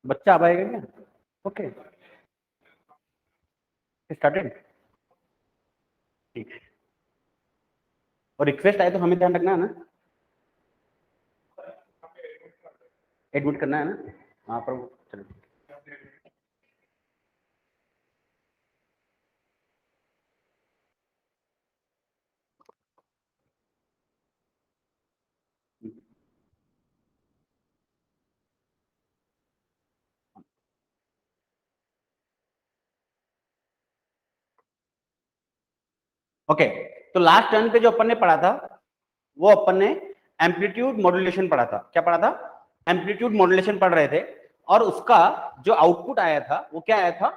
बच्चा अब आएगा क्या? ओके, स्टार्टेड, ठीक है। और रिक्वेस्ट आए तो हमें ध्यान रखना है ना, एडमिट करना है ना। हाँ पर चलो, ओके। तो लास्ट टर्न पे जो अपन ने पढ़ा था, वो अपन ने एम्पलीट्यूड मॉड्यूलेशन पढ़ा था। क्या पढ़ा था? एम्पलीट्यूड मॉड्यूलेशन पढ़ रहे थे, और उसका जो आउटपुट आया था वो क्या आया था?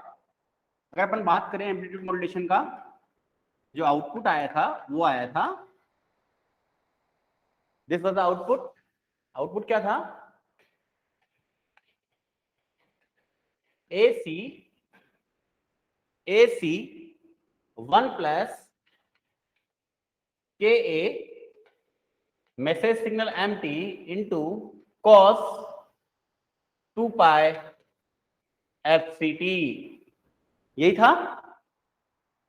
अगर अपन बात करें एम्पलीट्यूड मॉड्यूलेशन का, जो आउटपुट आया था वो आया था, this was the output. Output क्या था? AC 1 plus KA message signal MT into cos 2 pi FCT। यही था,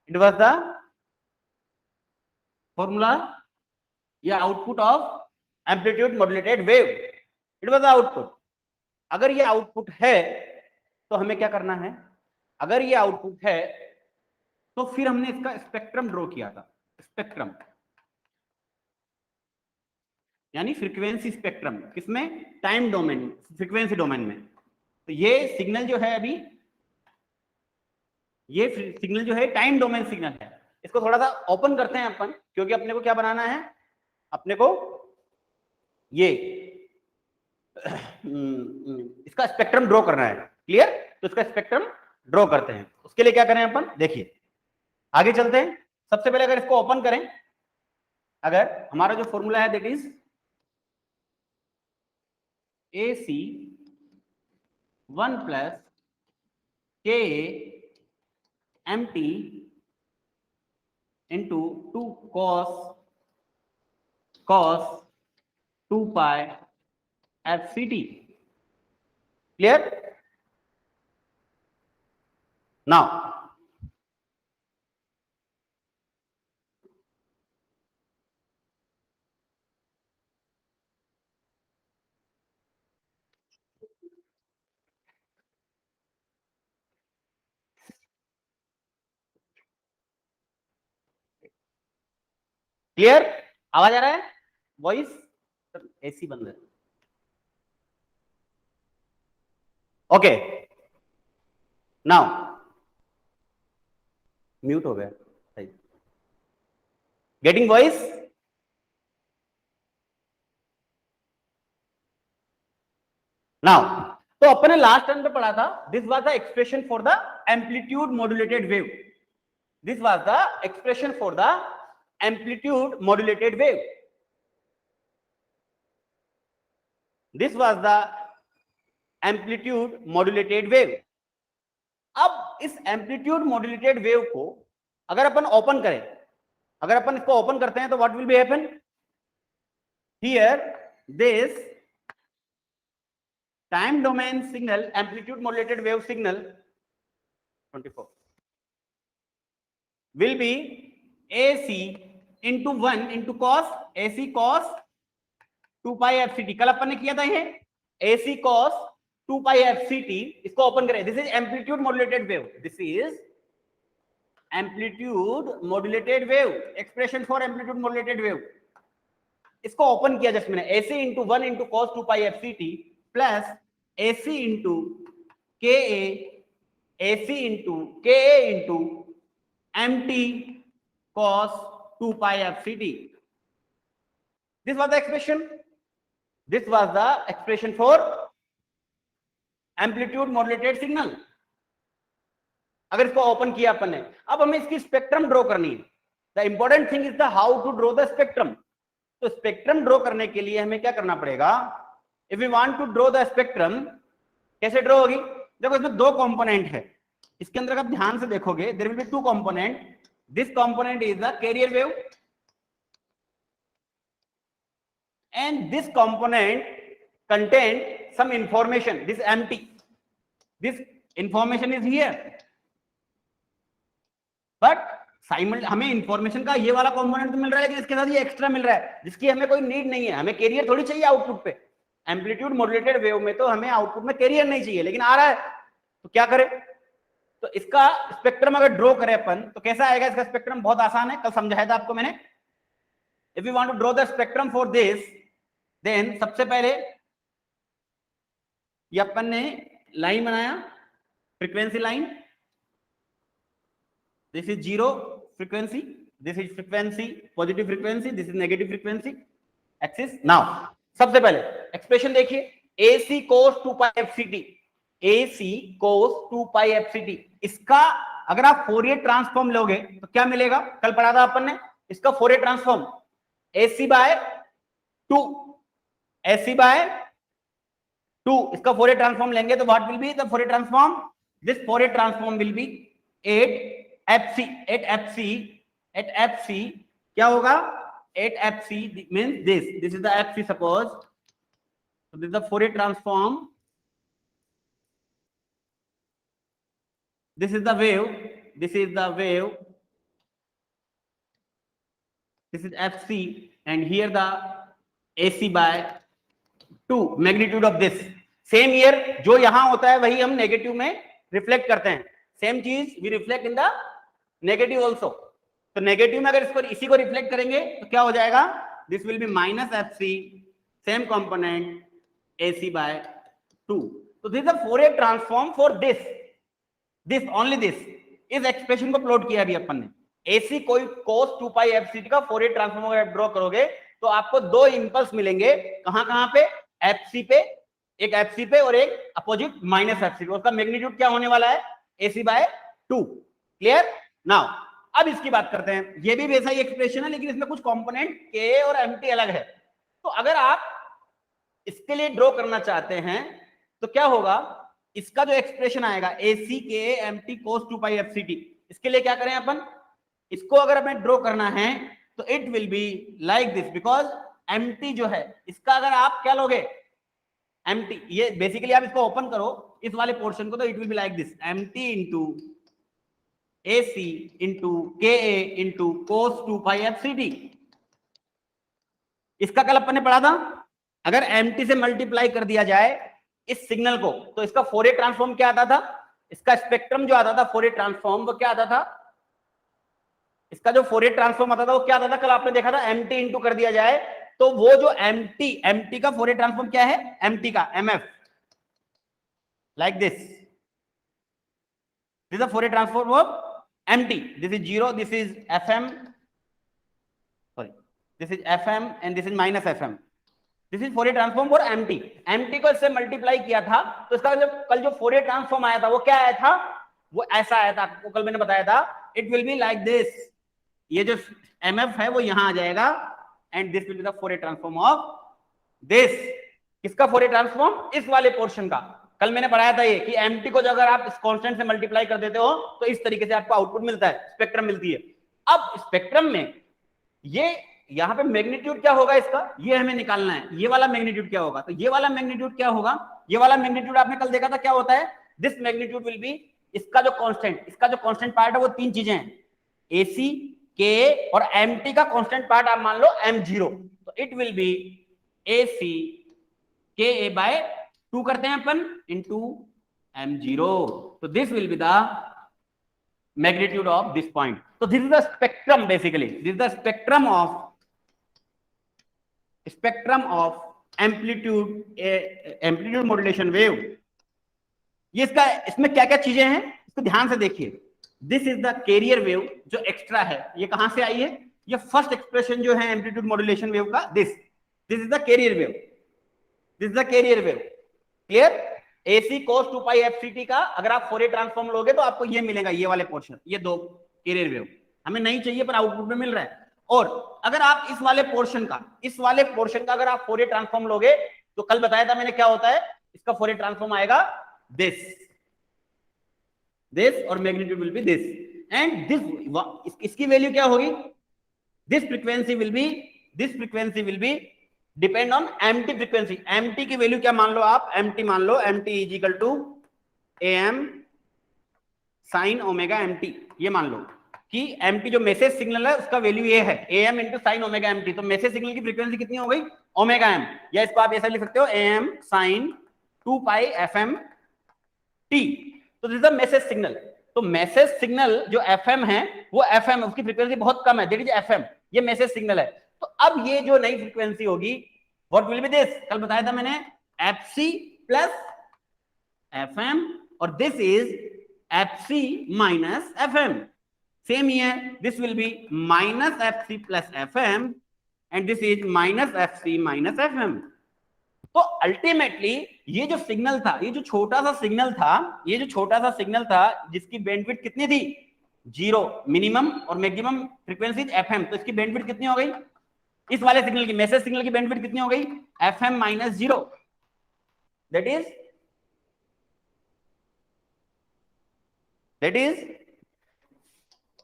इट वाज द फॉर्मूला, या output of amplitude modulated wave, it was the output. अगर ये आउटपुट है तो हमें क्या करना है? अगर ये आउटपुट है तो फिर हमने इसका स्पेक्ट्रम ड्रॉ किया था। स्पेक्ट्रम यानी फ्रीक्वेंसी स्पेक्ट्रम, किसमें? टाइम डोमेन, फ्रीक्वेंसी डोमेन में। तो ये सिग्नल जो है अभी, ये सिग्नल जो है टाइम डोमेन सिग्नल है। इसको थोड़ा सा ओपन करते हैं अपन, क्योंकि अपने को क्या बनाना है? अपने को ये इसका स्पेक्ट्रम ड्रॉ करना है। क्लियर? तो इसका स्पेक्ट्रम ड्रॉ करते हैं। उसके लिए क्या करें अपन? देखिए, आगे चलते हैं। सबसे पहले अगर इसको ओपन करें, अगर हमारा जो फॉर्मूला है that is AC 1 plus KA MT into 2 cos 2 pi FCT। Clear? Now clear? आवाज आ रहा है? वॉइस? AC बंद है। ओके, नाउ म्यूट हो गया। Getting voice? नाउ, तो अपन ने लास्ट टर्म पे पढ़ा था, this was the expression for the amplitude modulated wave. This was the expression for the amplitude modulated wave. This was the amplitude modulated wave. अब इस amplitude modulated wave को अगर अपन open करें, अगर अपन इसको ओपन करते हैं तो what will be happen? Here this time domain signal, amplitude modulated wave signal 24 will be AC into 1 into cos, AC cos 2 pi FCT। कल अपन ने किया था ये AC cos 2 pi FCT। इसको ओपन करें, this is amplitude modulated wave, this is amplitude modulated wave, expression for amplitude modulated wave. इसको open किया just मैंने, AC into 1 into cos 2 pi FCT plus AC into KA, AC into KA into MT cos 2 pi FCT. This was the expression. This was the expression for amplitude modulated signal. अगर इसको open किया अपन ने, अब हमें इसकी spectrum draw करनी है। The important thing is the how to draw the spectrum. तो स्पेक्ट्रम ड्रॉ करने के लिए हमें क्या करना पड़ेगा? If you want to draw the spectrum, कैसे ड्रॉ होगी? देखो, इसमें दो कंपोनेंट है। इसके अंदर आप ध्यान से देखोगे, there will be two component. This component is the carrier wave, and this component contains some information, this MT. This information is here, but हमें इंफॉर्मेशन का ये वाला कंपोनेंट तो मिल रहा है, लेकिन इसके साथ ये एक्स्ट्रा मिल रहा है जिसकी हमें कोई नीड नहीं है। हमें कैरियर थोड़ी चाहिए आउटपुट पे। एम्पलीट्यूड मॉड्यूलेटेड वेव में तो हमें आउटपुट में कैरियर नहीं चाहिए, लेकिन आ रहा है, तो क्या करें? तो इसका स्पेक्ट्रम अगर ड्रॉ करें अपन तो कैसा आएगा इसका स्पेक्ट्रम? बहुत आसान है, कल समझाया था आपको मैंने। If you want to draw the spectrum for this, then सबसे पहले ये अपन ने लाइन बनाया, frequency line. This is zero frequency, this is frequency, positive frequency, this is negative frequency axis. Now सबसे पहले एक्सप्रेशन देखिए, AC cos 2 pi fct, AC cos 2 pi fct, इसका अगर आप फोरियर ट्रांसफॉर्म लोगे तो क्या मिलेगा? कल पढ़ा था अपन ने इसका Fourier transform AC by 2, AC by 2, इसका फोरियर ट्रांसफॉर्म लेंगे तो what will be the Fourier transform? This Fourier transform will be 8fc, 8fc क्या होगा? 8fc means this is the fc, suppose, so this is the Fourier transform, this is the wave, this is the wave, this is fc, and here the AC by 2, magnitude of this. Same year जो यहां होता है वही हम negative में reflect करते हैं, same चीज we reflect in the negative also. तो नेगेटिव में अगर इसको इसी को रिफ्लेक्ट करेंगे तो क्या हो जाएगा? This will be minus fc, same component AC by 2। तो this the Fourier transform for this only this. इस एक्सप्रेशन को प्लॉट किया अभी अपन ने। AC कोई cos 2 pi fct का फोरियर ट्रांसफॉर्म अगर ड्रॉ करोगे तो आपको दो इंपल्स मिलेंगे, कहां पे? fc पे, एक fc पे और एक अपोजिट माइनस fc पे। उसका मैग्नीट्यूड क्या होने वाला है? AC by 2। क्लियर? नाउ अब इसकी बात करते हैं। ये भी वैसा ही एक्सप्रेशन है, लेकिन इसमें कुछ कंपोनेंट K और MT अलग है। तो अगर आप इसके लिए ड्रॉ करना चाहते हैं तो क्या होगा? इसका जो एक्सप्रेशन आएगा AC K MT cos 2 pi fct, इसके लिए क्या करें अपन? इसको अगर हमें ड्रॉ करना है तो it will be like this, because MT जो है इसका अगर आप क्या लोगे? MT, ये बेसिकली आप इसको ओपन करो इस वाले पोर्शन को, तो it will be like this, MT into AC into KA into cos 2 pi fct। इसका कल अपन ने पढ़ा था, अगर MT से मल्टीप्लाई कर दिया जाए इस सिग्नल को तो इसका फोरियर ट्रांसफॉर्म क्या आता था? इसका स्पेक्ट्रम जो आता था फोरियर ट्रांसफॉर्म वो क्या आता था? इसका जो फोरियर ट्रांसफॉर्म आता था वो क्या आता था? कल आपने देखा था MT इंटू कर दिया जाए तो वो जो MT का फोरियर ट्रांसफॉर्म क्या है? MT का MF, like this is the Fourier transform of MT. This is 0, this is FM, sorry, this is FM and this is minus FM. This is Fourier transform for MT. MT को इससे multiply किया था तो इसका जब कल जो Fourier transform आया था वो क्या आया था? वो ऐसा आया था, आपको कल मैंने बताया था, it will be like this। ये जो MF है वो यहां आ जाएगा and this will be the Fourier transform of this। किसका Fourier transform? इस वाले पोर्शन का। कल मैंने पढ़ाया था ये कि MT को अगर आप इस कांस्टेंट से मल्टीप्लाई कर देते हो तो इस तरीके से आपको आउटपुट मिलता है, स्पेक्ट्रम मिलती है। अब स्पेक्ट्रम में ये यहां पे मैग्नीट्यूड क्या होगा इसका, ये हमें निकालना है। ये वाला मैग्नीट्यूड क्या होगा? तो ये वाला मैग्नीट्यूड क्या होगा? ये वाला मैग्नीट्यूड आपने कल देखा था क्या होता है? दिस मैग्नीट्यूड विल बी, इसका जो कांस्टेंट पार्ट है वो तीन चीजें हैं, AC, K और MT का कांस्टेंट पार्ट आप मान लो M0। तो it will be AC KA by 2 करते हैं अपन इंटू M0। तो this will be the magnitude of this point. So this is the spectrum basically. This is the spectrum of amplitude modulation wave. ये इसमें क्या क्या चीजें हैं इसको ध्यान से देखिए। This is the carrier wave जो एक्स्ट्रा है, ये कहां से आई है? ये फर्स्ट एक्सप्रेशन जो है एम्पलीट्यूड मॉड्यूलेशन वेव का, this is the carrier wave, this is the carrier wave. Clear? AC cos 2 pi fct का अगर आप फोरियर ट्रांसफॉर्म लोगे तो आपको ये मिलेगा, ये वाले पोर्शन, ये दो कैरियर वेव हमें नहीं चाहिए पर आउटपुट में मिल रहा है। और अगर आप इस वाले पोर्शन का अगर आप फोरियर ट्रांसफॉर्म लोगे तो कल बताया था मैंने क्या होता है, इसका फोरियर ट्रांसफॉर्म आएगा दिस और magnitude will be this and this. इसकी वैल्यू क्या होगी? This frequency will be depend on MT frequency. MT की वैल्यू क्या मान लो आप? MT मान लो MT is equal to AM sine omega MT, ये मान लो कि MT जो मैसेज सिग्नल है उसका वैल्यू ये है AM into sine omega MT, तो मैसेज सिग्नल की फ्रीक्वेंसी कितनी हो गई ओमेगा M, या इसको आप ऐसा लिख सकते हो AM sine 2 pi FM T। तो this is the message signal. तो मैसेज सिग्नल जो FM है वो FM, उसकी फ्रीक्वेंसी बहुत कम है, दैट इज FM, ये मैसेज सिग्नल है। तो अब ये जो नई फ्रीक्वेंसी होगी व्हाट विल बी दिस, कल बताया था मैंने FC प्लस FM, और this is FC minus FM. Same here, this will be minus FC plus FM and this is minus FC minus FM. तो अल्टीमेटली ये जो सिग्नल था, ये जो छोटा सा सिग्नल था, ये जो छोटा सा सिग्नल था जिसकी बैंडविड्थ कितनी थी 0, मिनिमम और मैक्सिमम फ्रीक्वेंसी FM, तो इसकी बैंडविड्थ कितनी हो गई, इस वाले सिग्नल की, मैसेज सिग्नल की बैंडविड्थ कितनी हो गई FM minus 0, that is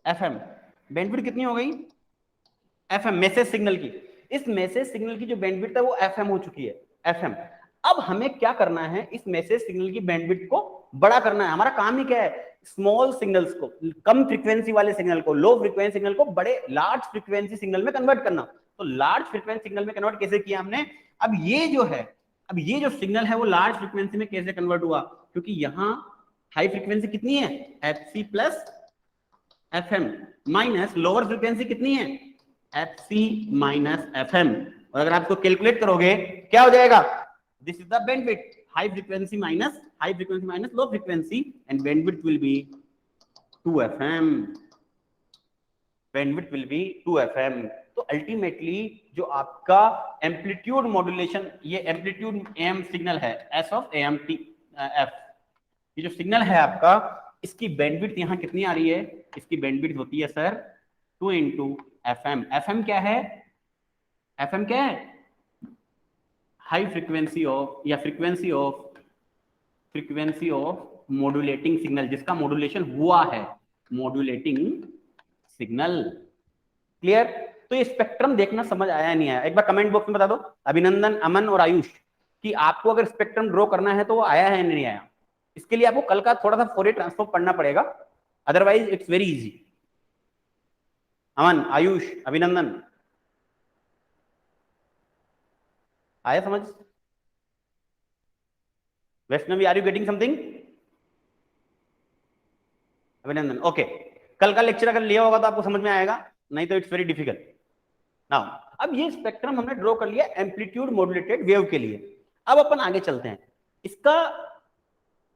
FM। Bandwidth कितनी हो गई FM मैसेज सिग्नल की, इस मैसेज सिग्नल की जो बैंडविड्थ है वो FM हो चुकी है FM। अब हमें क्या करना है, इस मैसेज सिग्नल की बैंडविड्थ को बड़ा करना है। हमारा काम ही क्या है, स्मॉल सिग्नल्स को, कम फ्रीक्वेंसी वाले सिग्नल को, लो फ्रीक्वेंसी सिग्नल को बड़े लार्ज फ्रीक्वेंसी सिग्नल में कन्वर्ट करना। तो लार्ज फ्रीक्वेंसी सिग्नल में कन्वर्ट कैसे किया हमने, अब ये जो है, अब ये जो सिग्नल है वो लार्ज फ्रीक्वेंसी में कैसे कन्वर्ट हुआ, क्योंकि यहां हाई फ्रीक्वेंसी कितनी है FC plus FM minus lower frequency कितनी है FC माइनस FM, और अगर आप इसको कैलकुलेट करोगे क्या हो जाएगा, this is the bandwidth, high frequency minus low frequency, and bandwidth will B 2FM, bandwidth will B 2FM। तो अल्टीमेटली जो आपका एम्पलीट्यूड मॉड्यूलेशन, ये एम्पलीट्यूड AM सिग्नल है S ऑफ AMT F, ये जो सिग्नल है आपका, इसकी बैंडविड्थ यहां कितनी आ रही है, इसकी बैंडविड्थ होती है सर 2 इंटू FM। FM क्या है, FM क्या है, हाई फ्रीक्वेंसी ऑफ, या फ्रीक्वेंसी ऑफ मॉड्यूलेटिंग सिग्नल, जिसका मॉड्यूलेशन हुआ है, मॉड्यूलेटिंग सिग्नल। क्लियर। तो ये स्पेक्ट्रम देखना समझ आया नहीं आया, एक बार कमेंट बॉक्स में बता दो अभिनंदन, अमन और आयुष कि आपको अगर स्पेक्ट्रम ड्रॉ करना है तो वो आया है नहीं आया। इसके लिए आपको कल का थोड़ा सा फोरियर ट्रांसफॉर्म पढ़ना पड़ेगा, otherwise it's very easy. Aman, Ayush, Abhinandan, आया समझ? Vaishnavi, are you getting something? Abhinandan, okay. कल का लेक्चर अगर लिया होगा तो आपको समझ में आएगा, नहीं तो इट्स वेरी डिफिकल्ट। नाउ अब ये स्पेक्ट्रम हमने ड्रॉ कर लिया एम्पलीट्यूड मॉड्यूलेटेड वेव के लिए। अब अपन आगे चलते हैं।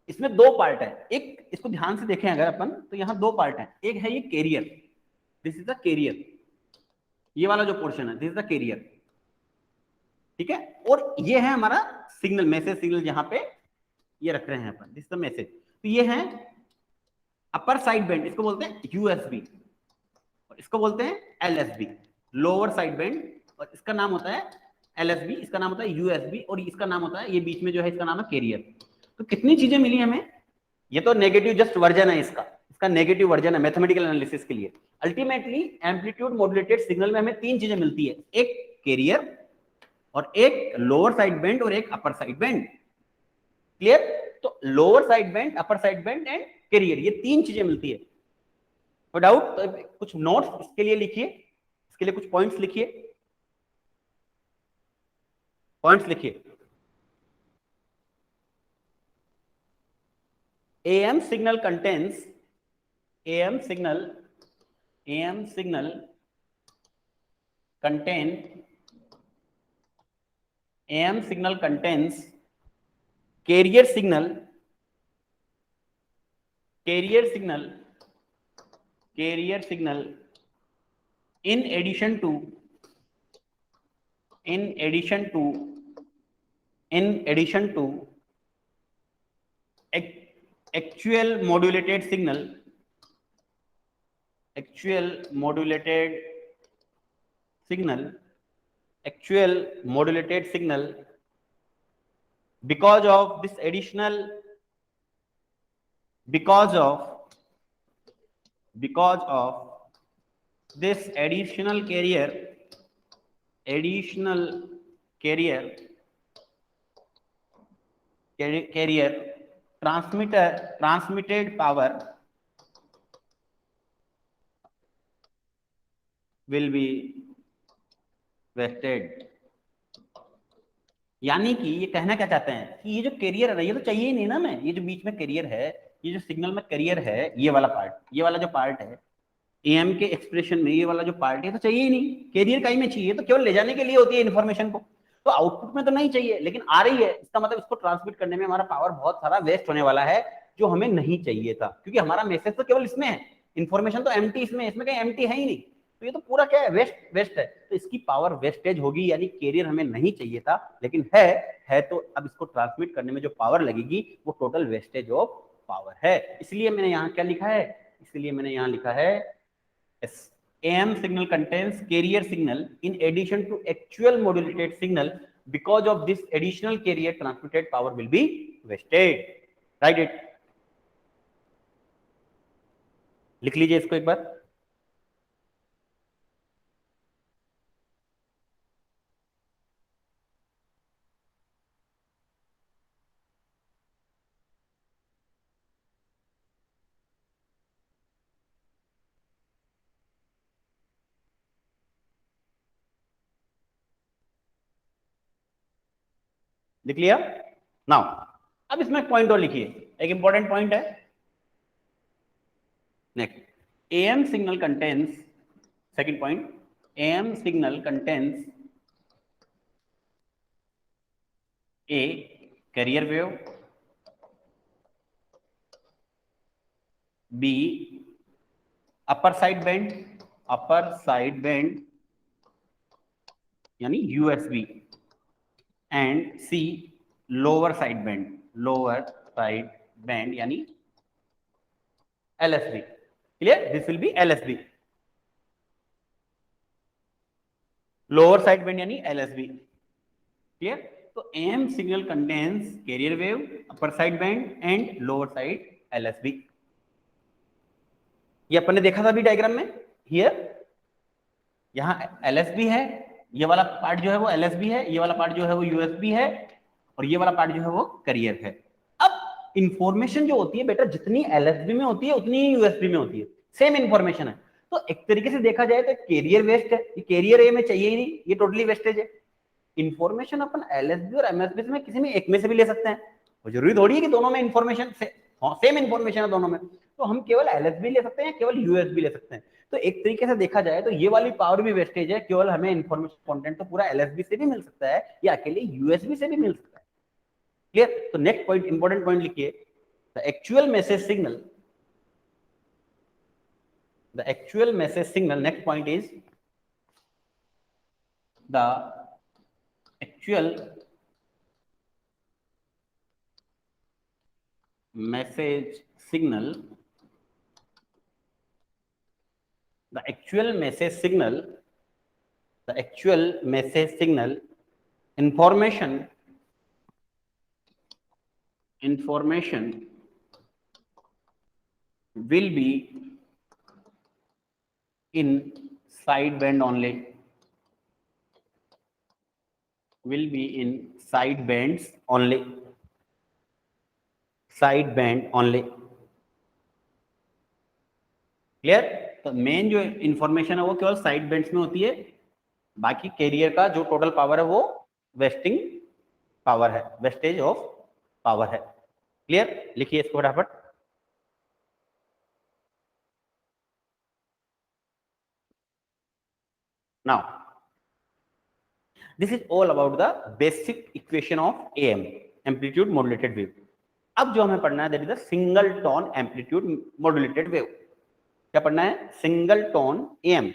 इसमें दो पार्ट है, एक इसको ध्यान से देखें अगर अपन, तो यहाँ दो पार्ट है, एक है ये carrier, this is the carrier, ये वाला जो पोर्शन है दिस इज द कैरियर, ठीक है, और ये है हमारा सिग्नल, मैसेज सिग्नल, जहां पे ये रख रहे हैं अपन, दिस इज द मैसेज। तो ये है अपर साइड बैंड, इसको बोलते हैं USB, और इसको बोलते हैं LSB, लोअर साइड बैंड, और इसका नाम होता है LSB, इसका नाम होता है USB, और इसका नाम होता है, ये बीच में जो है इसका नाम है कैरियर। तो कितनी चीजें मिली हमें, ये तो नेगेटिव जस्ट वर्जन है इसका नेगेटिव वर्जन है मैथमेटिकल एनालिसिस के लिए। अल्टीमेटली एम्पलीट्यूड मॉड्यूलेटेड सिग्नल में हमें तीन चीजें मिलती है, एक कैरियर, और एक लोअर साइड बैंड, और एक अपर साइड बैंड। क्लियर। तो lower side band, upper side band and carrier, ये तीन चीजें मिलती है। No doubt. तो कुछ नोट्स इसके लिए लिखिए, इसके लिए कुछ पॉइंट्स लिखिए, पॉइंट्स लिखिए। AM signal contains AM signal contains carrier signal in addition to actual modulated signal because of this additional carrier transmitted power will be wasted। यानी कि ये कहना क्या चाहते हैं कि ये जो कैरियर है ना, ये तो चाहिए ही नहीं ना, मैं ये जो बीच में कैरियर है, ये जो सिग्नल में कैरियर है, ये वाला पार्ट, ये वाला जो पार्ट है एम के एक्सप्रेशन में, ये वाला जो पार्ट है तो चाहिए ही नहीं। कैरियर का ही में चाहिए तो केवल ले जाने के लिए होती है इन्फॉर्मेशन को, तो आउटपुट में तो नहीं चाहिए, लेकिन आ रही है, इसका मतलब इसको ट्रांसमिट करने में हमारा पावर बहुत सारा वेस्ट होने वाला है, जो हमें नहीं चाहिए था, क्योंकि हमारा मैसेज तो केवल इसमें है, इन्फॉर्मेशन तो एम्प्टी इसमें कहीं एम्प्टी है ही नहीं, तो ये तो पूरा क्या है, वेस्ट है, तो इसकी पावर वेस्टेज होगी, यानी कैरियर हमें नहीं चाहिए था, लेकिन है तो अब इसको ट्रांसमिट करने में जो पावर लगेगी वो टोटल वेस्टेज ऑफ पावर है। इसलिए मैंने यहाँ क्या लिखा है, इसलिए मैंने यहाँ लिखा है AM signal contains carrier signal in addition to actual modulated signal. Because of this additional carrier, transmitted power will be wasted. Write it. लिख लीजिए इसको एक बार। लिख लिया? नाउ अब इसमें एक पॉइंट और लिखिए, एक इंपॉर्टेंट पॉइंट है। Next, AM signal contains, second point, AM signal contains a carrier wave, B upper side band यानी USB, and C lower side band यानी LSB। Clear? This will B LSB, lower side band यानी LSB। Clear? तो AM signal contains carrier wave, upper side band and lower side LSB। ये अपन ने देखा था अभी डायग्राम में, हियर यहां LSB है, ये वाला पार्ट जो है वो LSB है, ये वाला पार्ट जो है वो USB है, और ये वाला पार्ट जो है वो कैरियर है। अब इंफॉर्मेशन जो होती है बेटा, जितनी LSB में होती है उतनी ही USB में होती है, सेम इंफॉर्मेशन है, तो एक तरीके से देखा जाए तो कैरियर वेस्ट है, ये कैरियर ए में चाहिए ही नहीं, ये टोटली वेस्टेज है। इंफॉर्मेशन अपन LSB और MSB में किसी में एक में से भी ले सकते हैं, और जरूरी थोड़ी है कि दोनों में इंफॉर्मेशन सेम इंफॉर्मेशन है दोनों में, तो हम केवल LSB ले सकते हैं, केवल USB ले सकते हैं। तो एक तरीके से देखा जाए तो ये वाली पावर भी वेस्टेज है, केवल हमें इंफॉर्मेशन कंटेंट तो पूरा LSB से भी मिल सकता है या अकेले USB से भी मिल सकता है। क्लियर? तो नेक्स्ट पॉइंट, इंपॉर्टेंट पॉइंट लिखिए, the actual message signal, next point is the actual message signal, the actual message signal information will be in sideband only, will be in sidebands only, sideband only। Clear? तो main जो information है वो केवल side bands में होती है, बाकी career का जो टोटल पावर है वो वेस्टिंग पावर है, वेस्टेज ऑफ पावर है। क्लियर? लिखिए इसको फटाफट। Now this is all about the basic equation of AM, amplitude modulated wave. अब जो हमें पढ़ना है that is the single tone amplitude modulated wave. क्या पढ़ना है? Single tone AM।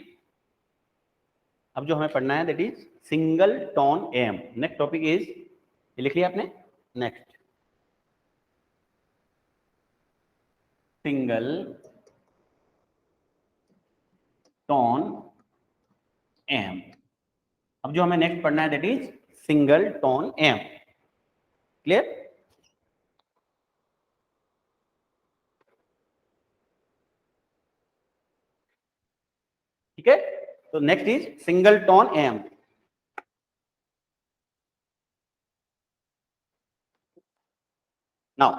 अब जो हमें पढ़ना है that is single tone AM। Next topic is, ये लिख लिया आपने? Next, single tone AM। अब जो हमें नेक्स्ट पढ़ना है that is single tone AM। Clear? ठीक है, तो next is single tone AM। Now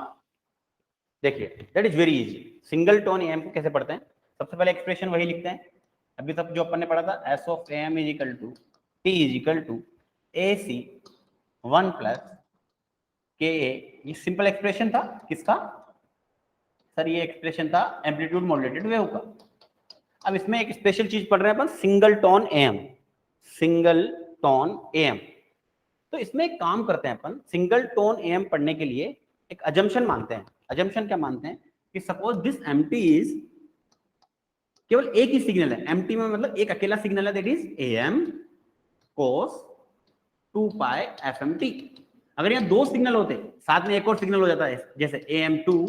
देखिए that is very easy. Single tone M को कैसे पढ़ते हैं? सबसे पहले एक्सप्रेशन वही लिखते हैं अभी तक जो अपन ने पढ़ा था, S of M is equal to T is equal to A C 1 plus K A. ये सिंपल एक्सप्रेशन था किसका सर? ये एक्सप्रेशन था एम्पलीट्यूड मॉड्यूलेटेड वेव का। अब इसमें एक स्पेशल चीज पढ़ रहे हैं अपन, single tone M. Single tone M, तो इसमें एक काम करते हैं अपन, सिंगल टोन एम पढ़ने के लिए एक अजम्पशन मानते हैं। अजम्पशन क्या मानते हैं कि सपोज दिस एम्प्टी इज, केवल एक ही सिग्नल है एम्प्टी में, मतलब एक अकेला सिग्नल है, that is M cos 2 pi F M T. अगर यहाँ दो सिग्नल होते साथ में एक और सिग्नल हो जाता है जैसे ए एम 2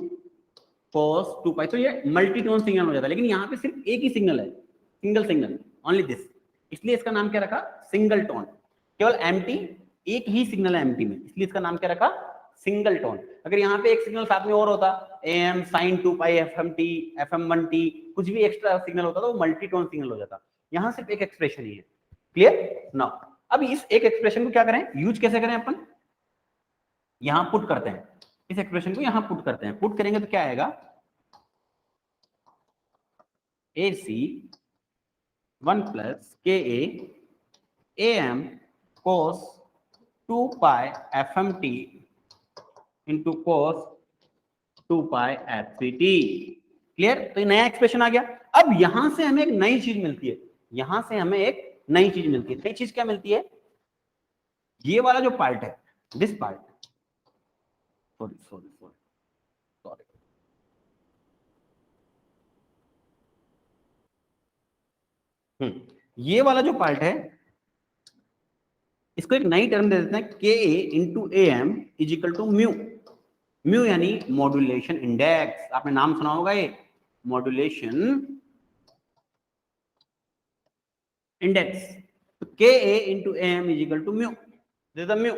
कोस 2 पाई, तो ये मल्टी टोन सिग्नल हो जाता है। लेकिन यहाँ पे सिर्फ एक ही सिग्नल है, सिंगल सिग्नल, ओनली दिस, इसलिए इसका नाम क्या रखा? Single tone. केवल एम्प्टी एक ही सिग्नल है एम्प्टी में, इसलिए इसका नाम क्या रखा? Single tone. अगर यहाँ पे एक सिग्नल साथ में और होता, M sine 2 pi F M T, F M 1 T, कुछ भी एक्स्ट्रा सिग्नल होता तो वो मल्टी टोन सिग्नल हो जाता। यहाँ सिर्फ एक एक्सप्रेशन ही है। Clear now? अब इस एक एक्सप्रेशन को क्या करें, यूज कैसे करें अपन? यहां पुट करते हैं, इस एक्सप्रेशन को यहां पुट करते हैं। पुट करेंगे तो क्या आएगा? ए C 1 plus K A M cos 2 pi F M T into cos 2 pi F C T. Clear? तो ये नया एक्सप्रेशन आ गया। अब यहां से हमें एक नई चीज मिलती है, यहां से हमें एक नई चीज मिलती है। नई चीज क्या मिलती है? ये वाला जो पार्ट है, this part, sorry sorry sorry sorry, ये वाला जो पार्ट है इसको एक नई टर्म दे देते हैं, K A into A M is equal to mu. Mu यानी मॉड्यूलेशन इंडेक्स, आपने नाम सुना होगा ये, मॉड्यूलेशन इंडेक्स। तो K A into A M is equal to mu, this is the mu.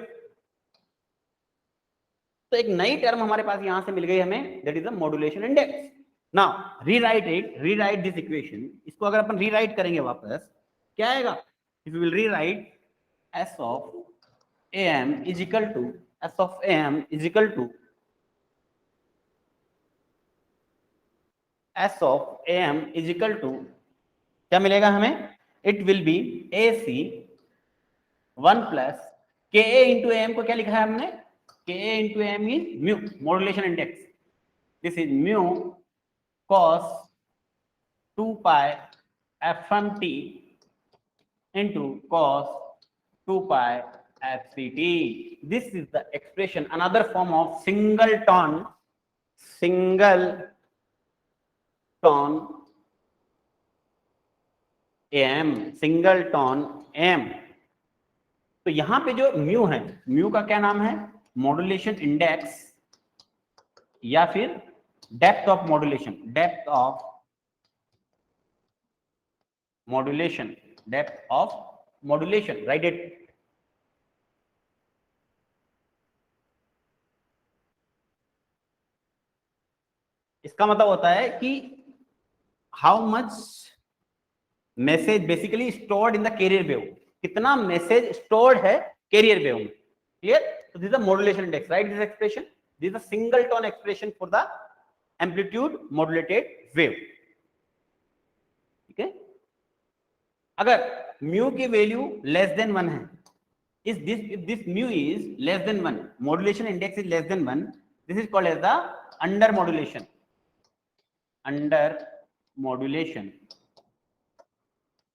तो एक नई टर्म हमारे पास यहां से मिल गई हमें, that is the modulation index. Now rewrite it, rewrite this equation. इसको अगर अपन रीराइट करेंगे वापस, क्या आएगा? If you will rewrite s of am is equal to s of am is equal to s of am is equal to क्या मिलेगा हमें? It will be A C 1 plus K A into M को क्या लिखा है हमने? K A into M is mu, modulation index. This is mu cos 2 pi F M T into cos 2 pi fct. This is the expression, another form of singleton am, singleton am। तो यहां पे जो mu है, mu का क्या नाम है? Modulation index या फिर depth of modulation, depth of modulation, depth of modulation, right it. इसका मतलब होता है कि how much message basically stored in the carrier wave, कितना मैसेज स्टोर्ड है कैरियर वेव में। क्लियर? तो this is the modulation index, right this expression. This is the single tone expression for the amplitude modulated wave. ठीक है? अगर mu की value less than 1 है, इस this mu is less than 1, modulation index is less than 1, this is called as the under modulation, under modulation.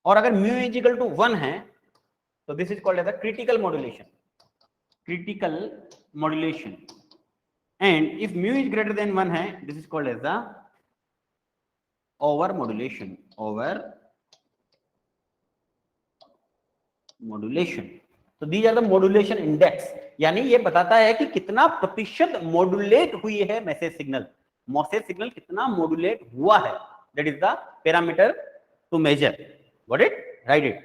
और अगर mu is equal to 1 है तो this is called as the critical modulation, critical modulation. And if mu is greater than 1 है, this is called as the over modulation, over modulation. तो these are the modulation index, यानी ये बताता है कि कितना प्रतिशत मॉड्यूलेट हुई है मैसेज सिग्नल, मैसेज सिग्नल कितना मॉड्यूलेट हुआ है, that is the parameter to measure. Got it? Write it.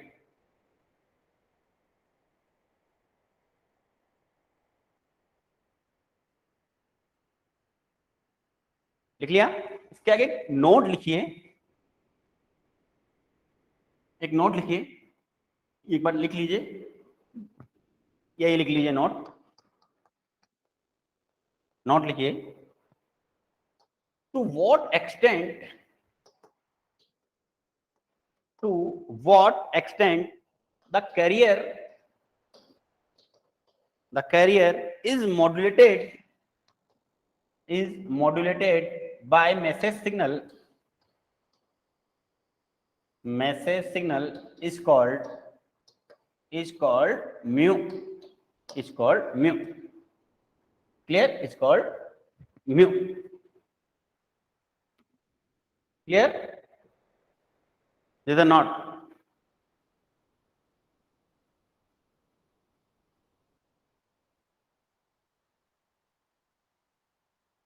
लिख लिया? इसके आगे नोट लिखिए, एक नोट लिखिए, एक बार लिख लीजिए, यही लिख लीजिए नोट, नोट लिखिए। to what extent the carrier is modulated by message signal is called mu. Clear? It's called mu. Clear? This is not.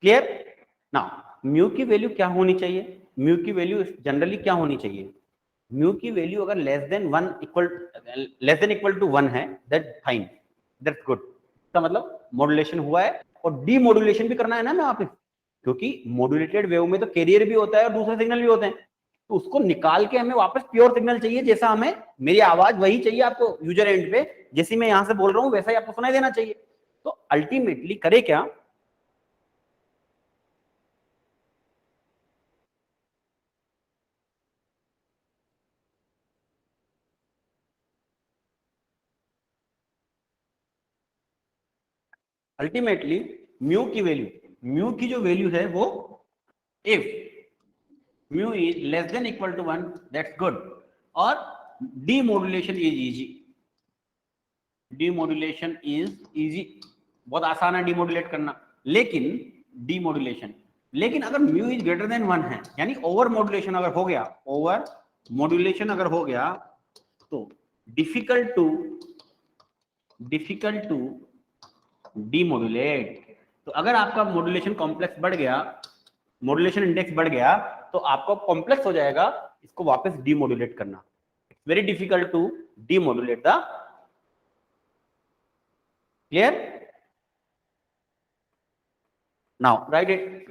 Clear? Now mu की वैल्यू क्या होनी चाहिए? म्यू की वैल्यू जनरली क्या होनी चाहिए? म्यू की वैल्यू अगर लेस देन इक्वल टू 1 है, दैट फाइन, दैट्स गुड। इसका मतलब मॉड्यूलेशन हुआ है, और डीमॉड्यूलेशन भी करना है ना मैं वापस, क्योंकि मॉड्यूलेटेड वेव में तो कैरियर भी होता है और दूसरे सिग्नल भी होते हैं, तो उसको निकाल के हमें वापस प्योर सिग्नल चाहिए, जैसा हमें मेरी आवाज वही चाहिए आपको यूजर एंड पे, जैसी मैं यहां से बोल रहा हूं वैसा ही आपको सुनाई देना चाहिए। तो अल्टीमेटली करे क्या? अल्टीमेटली म्यू की जो वैल्यू है वो, if mu is less than equal to 1, that's good, और डीमॉड्यूलेशन इज इजी, बहुत आसान है डीमॉड्यूलेट करना। लेकिन अगर म्यू इज ग्रेटर देन 1 है, यानी ओवर मॉड्यूलेशन अगर हो गया, तो डिफिकल्ट टू डीमॉड्यूलेट। तो अगर आपका मॉड्यूलेशन कॉम्प्लेक्स बढ़ गया, मॉड्यूलेशन इंडेक्स बढ़ गया, तो आपको कॉम्प्लेक्स हो जाएगा इसको वापस डीमॉड्यूलेट करना। It's very difficult to demodulate the, clear? Now write it.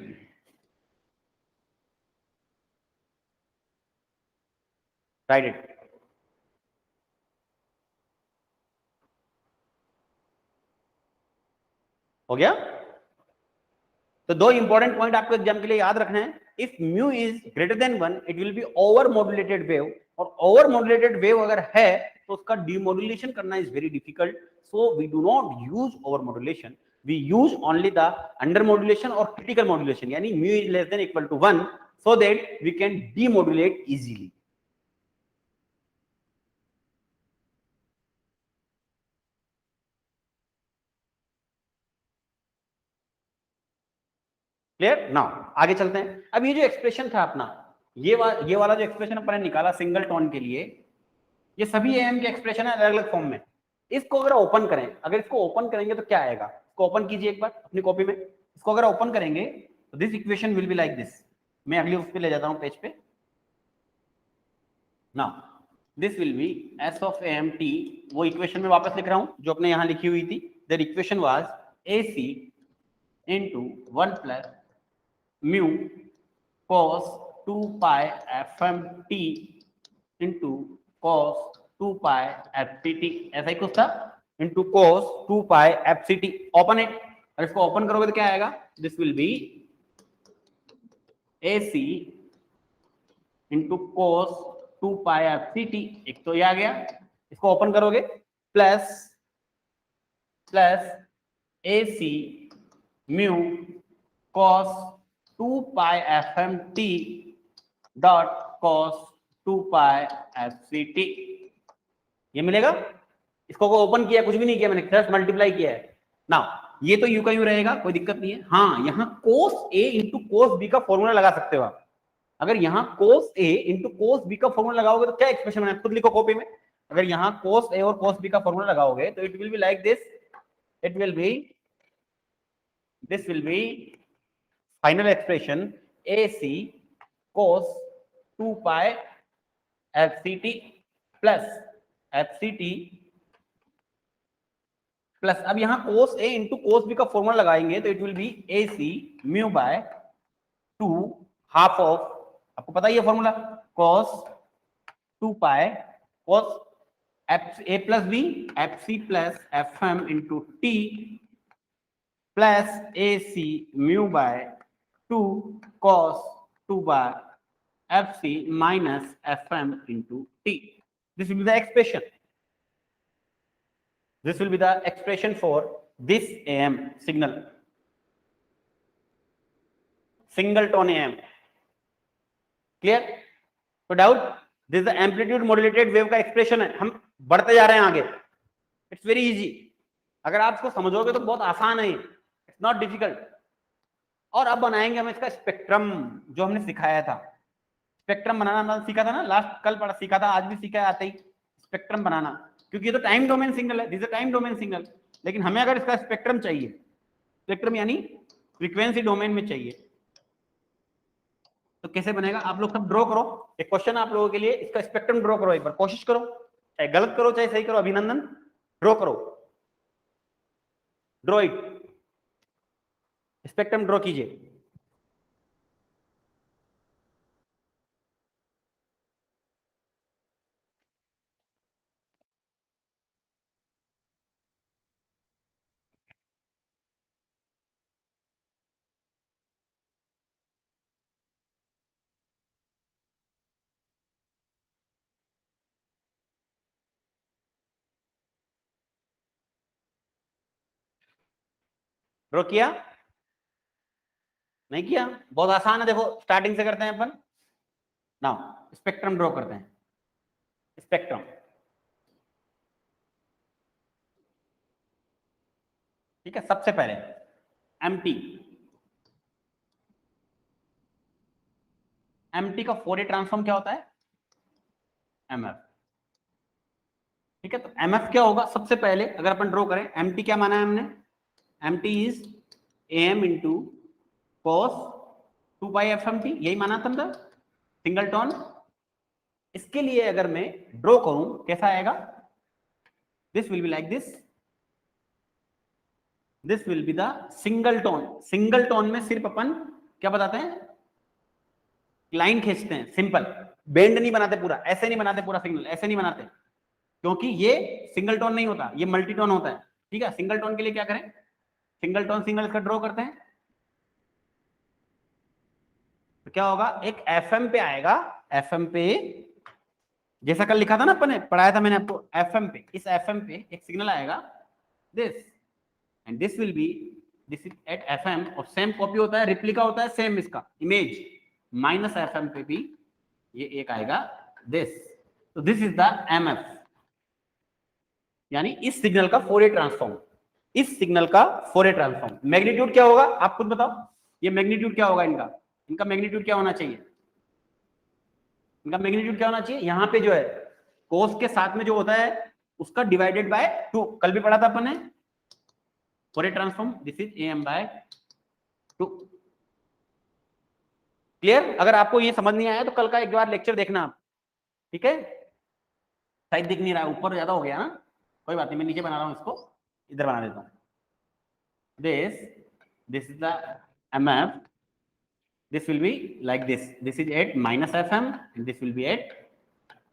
हो गया? तो दो इंपॉर्टेंट पॉइंट आपको एग्जाम के लिए याद रखना है। If mu is greater than 1, it will be over modulated wave, और ओवर मॉड्यूलेटेड वेव अगर है तो उसका डीमॉड्यूलेशन करना is very difficult. So we do not use over modulation, we use only the under modulation और critical modulation, यानी mu is less than equal to 1, so that we can demodulate easily. Clear? Now आगे चलते हैं। अब ये जो expression था अपना, ये वाला जो एक्सप्रेशन अपन ने निकाला सिंगल टोन के लिए, ये सभी एएम के एक्सप्रेशन है अलग अलग फॉर्म में। इसको अगर ओपन करेंगे तो क्या आएगा? इसको ओपन कीजिए एक बार अपनी कॉपी में। इसको अगर ओपन करेंगे तो this equation will be like this. मैं अगली उस पे ले जाता हूं पेज पे। Now this will be S of M T, वो इक्वेशन में वापस लिख रहा हूं जो अपने यहां लिखी हुई थी। The equation was AC into 1 plus mu cos 2 pi fmt into cos 2 pi fct, ऐसा ही कुछ था, into cos 2 pi fct। Open it, और इसको ओपन करोगे तो क्या आएगा? This will be AC into cos 2 pi fct, एक तो ये आ गया। इसको ओपन करोगे plus AC mu cos 2 pi fmt dot cos 2 pi fct, ये मिलेगा। इसको ओपन किया, कुछ भी नहीं किया मैंने, जस्ट मल्टीप्लाई किया है। नाउ ये तो यू का यू रहेगा, कोई दिक्कत नहीं है। हाँ, यहाँ cos A into cos B का फॉर्मूला लगा सकते हो आप। अगर यहाँ cos A into cos B का फॉर्मूला लगाओगे तो क्या एक्सप्रेशन है, खुद लिखो कॉपी में। अगर यहाँ cos A और cos B का फॉर्मूला लगाओगे तो it will be like this, it will B, this will be final expression AC cos 2 pi fct plus fct plus, अब यहां cos A into cos B का फॉर्मूला लगाएंगे तो it will be AC mu by 2 half of, आपको पता ही है formula, cos 2 pi cos A plus B FC plus FM into T plus AC mu by 2 cos 2 by fc minus fm into t. This will be the expression. This will be the expression for this AM signal, single tone AM. Clear? No doubt? This is the amplitude modulated wave का expression है. हम बढ़ते जा रहे हैं आगे. It's very easy. अगर आप इसको समझोगे तो बहुत आसान है. It's not difficult. और अब बनाएंगे हम इसका स्पेक्ट्रम, जो हमने सिखाया था. स्पेक्ट्रम बनाना सीखा था ना, लास्ट कल पढ़ा सीखा था, आज भी सीखा है आते ही स्पेक्ट्रम बनाना, क्योंकि ये तो टाइम डोमेन सिग्नल है, this is time domain signal. लेकिन हमें अगर इसका स्पेक्ट्रम चाहिए, स्पेक्ट्रम यानी फ्रीक्वेंसी डोमेन में चाहिए, तो कैसे बनेगा? आप लोग सब ड्रॉ करो. एक क्वेश्चन आप लोगों के लिए, इसका स्पेक्ट्रम ड्रॉ करो, एक बार कोशिश करो, चाहे गलत करो चाहे सही करो, अभिनंदन. ड्रॉ करो, ड्रॉ इट, स्पेक्ट्रम ड्रॉ कीजिए. ड्रॉ किया? नहीं किया? बहुत आसान है, देखो स्टार्टिंग से करते हैं अपन. नाउ स्पेक्ट्रम ड्रॉ करते हैं. स्पेक्ट्रम, ठीक है. सबसे पहले एमटी, एमटी का फोरियर ट्रांसफॉर्म क्या होता है? एमएफ. ठीक है, तो एमएफ क्या होगा? सबसे पहले अगर अपन ड्रॉ करें, एमटी क्या माना है हमने? MT is M into cos 2 pi F M T, यही माना था ना, सिंगल टोन. इसके लिए अगर मैं ड्रॉ करूं, कैसा आएगा? This will be like this. This will be the single tone. Single tone में सिर्फ अपन क्या बताते हैं? लाइन खींचते हैं, सिंपल. बेंड नहीं बनाते पूरा, ऐसे नहीं बनाते पूरा सिग्नल, ऐसे नहीं बनाते, क्योंकि ये सिंगल टोन नहीं होता, ये मल्टी टोन होता है. ठीक है, सिंगल टोन के लिए क्या करें? सिंगल टोन सिग्नल का ड्रॉ करते हैं, तो क्या होगा? एक एफएम पे आएगा, एफएम पे, जैसा कल लिखा था ना, अपन ने पढ़ाया था मैंने आपको, एफएम पे, इस एफएम पे एक सिग्नल आएगा this, and this will be, this is at FM, और सेम कॉपी होता है, रिप्लिका होता है सेम इसका इमेज, माइनस एफएम पे भी ये एक आएगा दिस. तो दिस इज द एमएफ, यानी इस सिग्नल का फोरियर ट्रांसफॉर्म. इस सिग्नल का फोरियर ट्रांसफॉर्म. मैग्नीट्यूड क्या होगा आप खुद बताओ? ये मैग्नीट्यूड क्या होगा इनका? इनका मैग्नीट्यूड क्या होना चाहिए? इनका मैग्नीट्यूड क्या होना चाहिए? यहाँ पे जो है कोस के साथ में जो होता है उसका डिवाइडेड बाय 2. कल भी पढ़ा था अपन ने Fourier transform. This is M by 2. Clear? अगर आपको ये समझ नहीं आया तो कल का एक बार लेक्चर देखना आप. ठीक है, शायद दिख नहीं रहा है, ऊपर ज्यादा हो गया ना, कोई बात नहीं, मैं नीचे बना रहा हूँ, इसको इधर बना देता हूँ. This is the MF. This will be like this. This is at minus FM and this will be at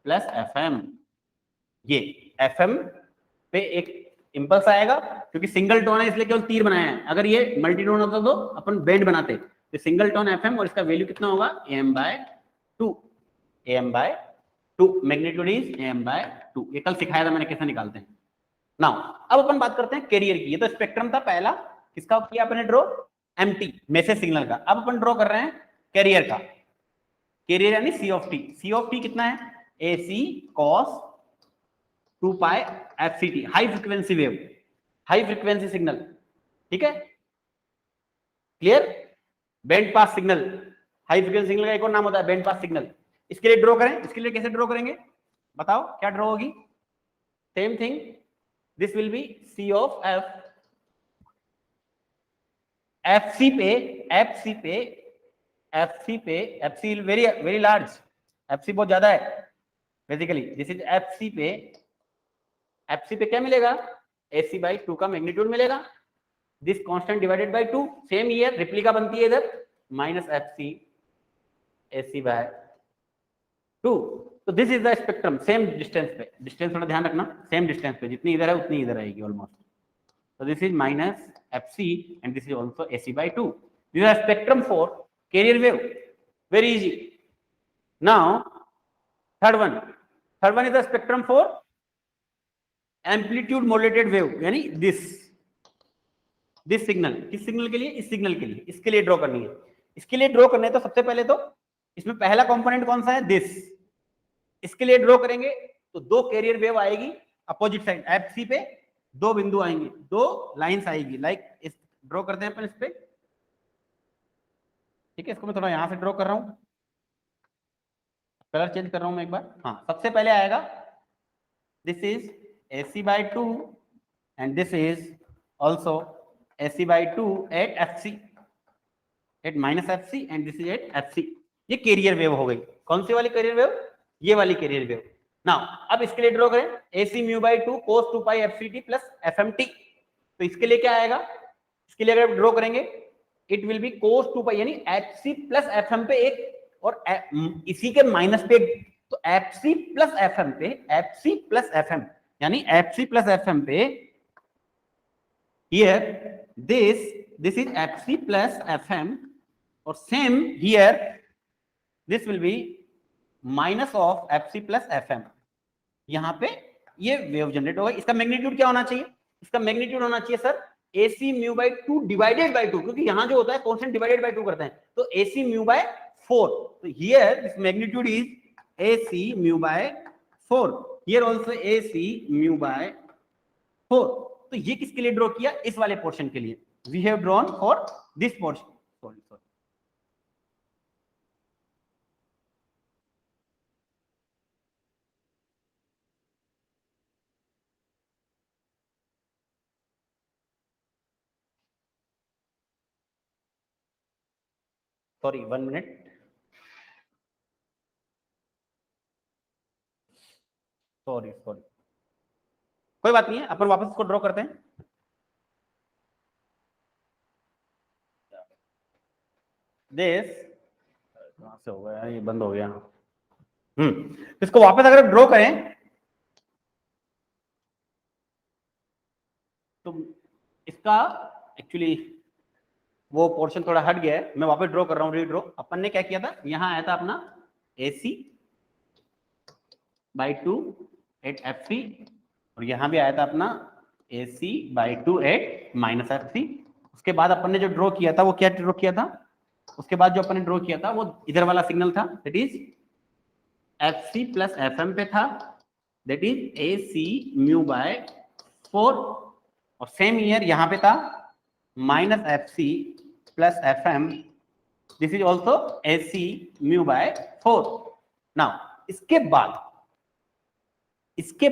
plus FM. ये FM पे एक इम्पल्स आएगा, क्योंकि सिंगल टोन है इसलिए केवल तीर बनाया है. अगर ये मल्टी टोन होता तो अपन बेंड बनाते. तो सिंगल टोन FM और इसका वैल्यू कितना होगा? AM by 2. AM by 2. Magnitude is AM by 2. ये कल सिखाया था मैंने कैसे निकालते हैं. नाउ अब अपन बात करते हैं कैरियर की. ये तो स्पेक्ट्रम था पहला, किसका किया अपने ड्रॉ? एमटी, मैसेज सिग्नल का. अब अपन ड्रॉ कर रहे हैं कैरियर का. कैरियर यानी C of T. C of T कितना है? AC cos 2 pi FCT. High frequency wave, high frequency signal. ठीक है, clear? Band pass signal, high frequency signal का एक और नाम होता है बैंड पास सिग्नल. इसके लिए ड्रॉ करें. इसके लिए कैसे ड्रॉ करेंगे बताओ? क्या ड्रॉ होगी? Same thing. This will B C of F. FC पे FC very very large, FC बहुत ज्यादा है बेसिकली. दिस इज FC पे क्या मिलेगा? AC by 2 का मैग्नीट्यूड मिलेगा. This constant divided by 2. Same year replica बनती है इधर, माइनस FC AC by 2. तो this is the spectrum. Same distance पे, डिस्टेंस थोड़ा ध्यान रखना, सेम डिस्टेंस पे, जितनी इधर है उतनी इधर आएगी almost. So this is minus FC and this is also AC by 2. This is a spectrum for carrier wave. Very easy. Now third one is the spectrum for amplitude modulated wave, यानी this signal, किस signal के लिए, इस signal के लिए, इसके लिए draw करनी है। इसके लिए ड्रॉ करने है तो सबसे पहले तो इसमें पहला कंपोनेंट कौन सा है, दिस। इसके लिए ड्रॉ करेंगे तो दो कैरियर वेव आएगी अपोजिट साइड, एफ सी पे दो बिंदु आएंगे, दो लाइंस आएगी, लाइक इस ड्रॉ करते हैं अपन इस पे। ठीक है, इसको मैं थोड़ा यहां से ड्रॉ कर रहा हूं, कलर चेंज कर रहा हूं मैं एक बार। हाँ, सबसे पहले आएगा this is AC/2 and this is also AC/2 at FC, at minus FC and this is at FC। ये कैरियर वेव हो गई। कौन सी वाली कैरियर वेव, ये वाली कैरियर वेव। नाउ अब इसके लिए ड्रॉ करें AC/2 cos 2 pi FCT plus FMT। तो इसके लिए क्या आएगा, इसके लिए अगर ड्रॉ करेंगे it will B cos 2 pi, यानी FC प्लस FM पे एक और इसी के माइनस पे एक, तो FC प्लस FM पे FC प्लस FM, यानी FC प्लस FM पे here this is FC plus FM, और same here this will be minus of FC plus FM। यहां पे ये वेव जनरेट होगा। इसका मैग्नीट्यूड क्या होना चाहिए, इसका मैग्नीट्यूड होना चाहिए sir AC mu by 2 divided by 2, क्योंकि यहां जो होता है कांस्टेंट डिवाइडेड बाई 2 करते हैं, तो AC म्यू बाय 4। तो here this magnitude is AC mu by 4, here also AC mu by 4। तो ये किसके लिए ड्रॉ किया, इस वाले पोर्शन के लिए। We have drawn for this portion, sorry sorry 1 minute. Sorry कोई बात नहीं है, अपन वापस इसको ड्रॉ करते हैं। दिस कहां से हो गया, ये बंद हो गया। इसको वापस अगर ड्रॉ करें तो इसका एक्चुअली वो पोर्शन थोड़ा हट गया है, मैं वापस ड्रॉ कर रहा हूं, रीड्रॉ। अपन ने क्या किया था, यहां आया था अपना AC/2 एट FC, और यहां भी आया था अपना AC/2 एट माइनस FC। उसके बाद अपन ने जो ड्रॉ किया था वो क्या ड्रॉ किया था, उसके बाद जो अपन ने ड्रॉ किया था वो इधर वाला सिग्नल था, that is FC plus FM पे था, that is AC mu by 4। और सेम ईयर यहां पे था minus FC plus FM, this is also AC mu by 4। Now इसके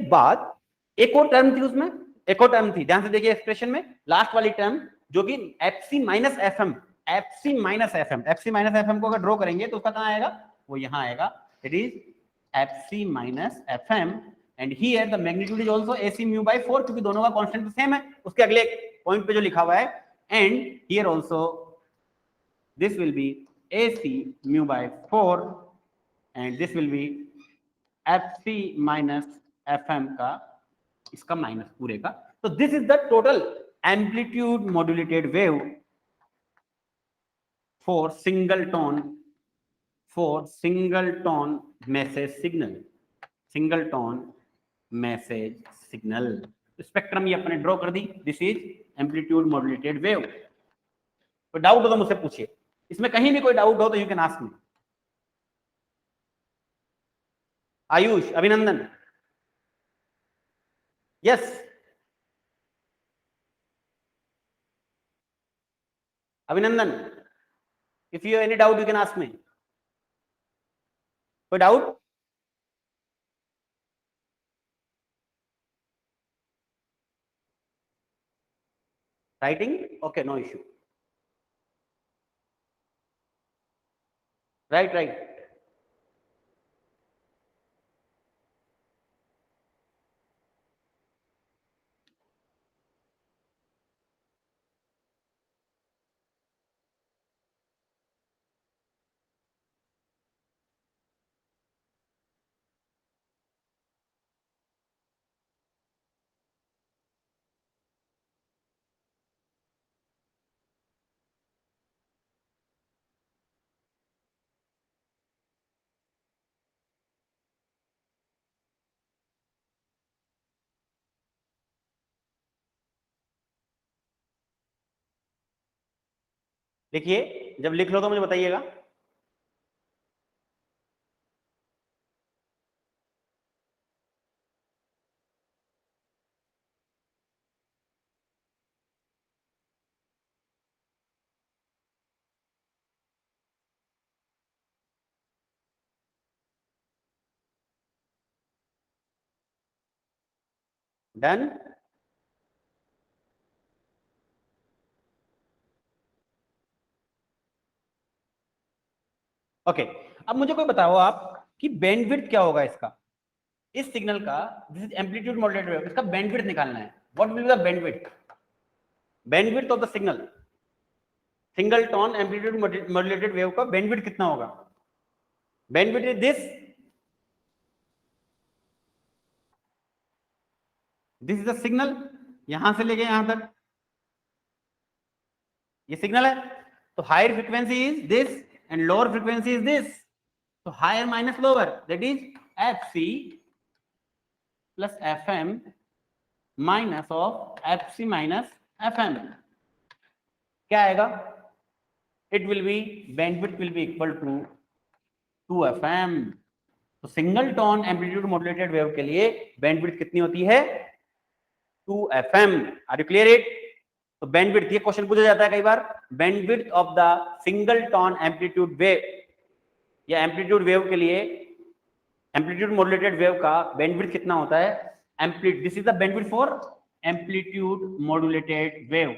बाद एक और टर्म थी उसमें, एक और टर्म थी, ध्यान से देखिए एक्सप्रेशन में लास्ट वाली टर्म जो कि FC minus FM, FC minus FM, FC minus FM को अगर ड्रॉ करेंगे तो उसका कहां आएगा, वो यहां आएगा, it is FC minus FM and here the magnitude is also AC mu by 4, क्योंकि दोनों का कांस्टेंट सेम है। उसके अगले पॉइंट पे जो लिखा हुआ है, and here also this will be AC mu by 4 and this will be FC minus FM का, इसका माइनस पूरे का। तो this is the total amplitude modulated wave for single tone message signal, spectrum ये अपने ड्रॉ कर दी। This is amplitude modulated wave. कोई डाउट हो तो मुझसे पूछिए, इसमें कहीं भी कोई डाउट हो तो you can ask me. Ayush, Abhinandan, yes Abhinandan, if you any doubt you can ask me. कोई doubt, writing, okay, no issue, right. लिखिए, जब लिख लो तो मुझे बताइएगा। डन। ओके, अब मुझे कोई बताओ आप कि बैंडविड्थ क्या होगा इसका, इस सिग्नल का। This is amplitude modulated wave, इसका बैंडविड्थ निकालना है। What will be the bandwidth? Bandwidth of the signal, single tone amplitude modulated wave का बैंडविड्थ कितना होगा? Bandwidth is this is the signal, यहां से लेके यहां तक ये सिग्नल है। तो higher frequency is this and lower frequency is this. तो higher minus lower, that is F C plus F M minus of F C minus F M. क्या आएगा? It will be, bandwidth will be equal to 2fm। तो single tone amplitude modulated wave के लिए bandwidth कितनी होती है? 2fm। Are you clear it? तो bandwidth, ये क्वेश्चन पूछा जाता है कई बार, bandwidth of the single tone amplitude wave, या एम्पलीट्यूड वेव के लिए, एम्पलीट्यूड मॉड्यूलेटेड वेव का बैंडविड्थ कितना होता है? Amplitude, this is the bandwidth for amplitude modulated wave.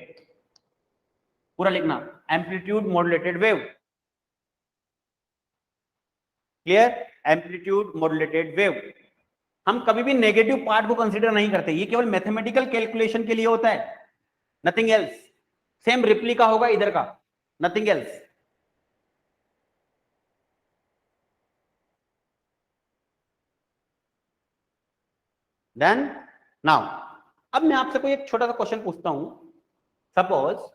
पूरा लिखना, amplitude modulated wave. Clear? Amplitude modulated wave. हम कभी भी नेगेटिव पार्ट को कंसीडर नहीं करते, ये केवल मैथमेटिकल कैलकुलेशन के लिए होता है, नथिंग एल्स। सेम रिप्लिका होगा इधर का, नथिंग एल्स। देन नाउ, अब मैं आपसे कोई एक छोटा सा क्वेश्चन पूछता हूं। सपोज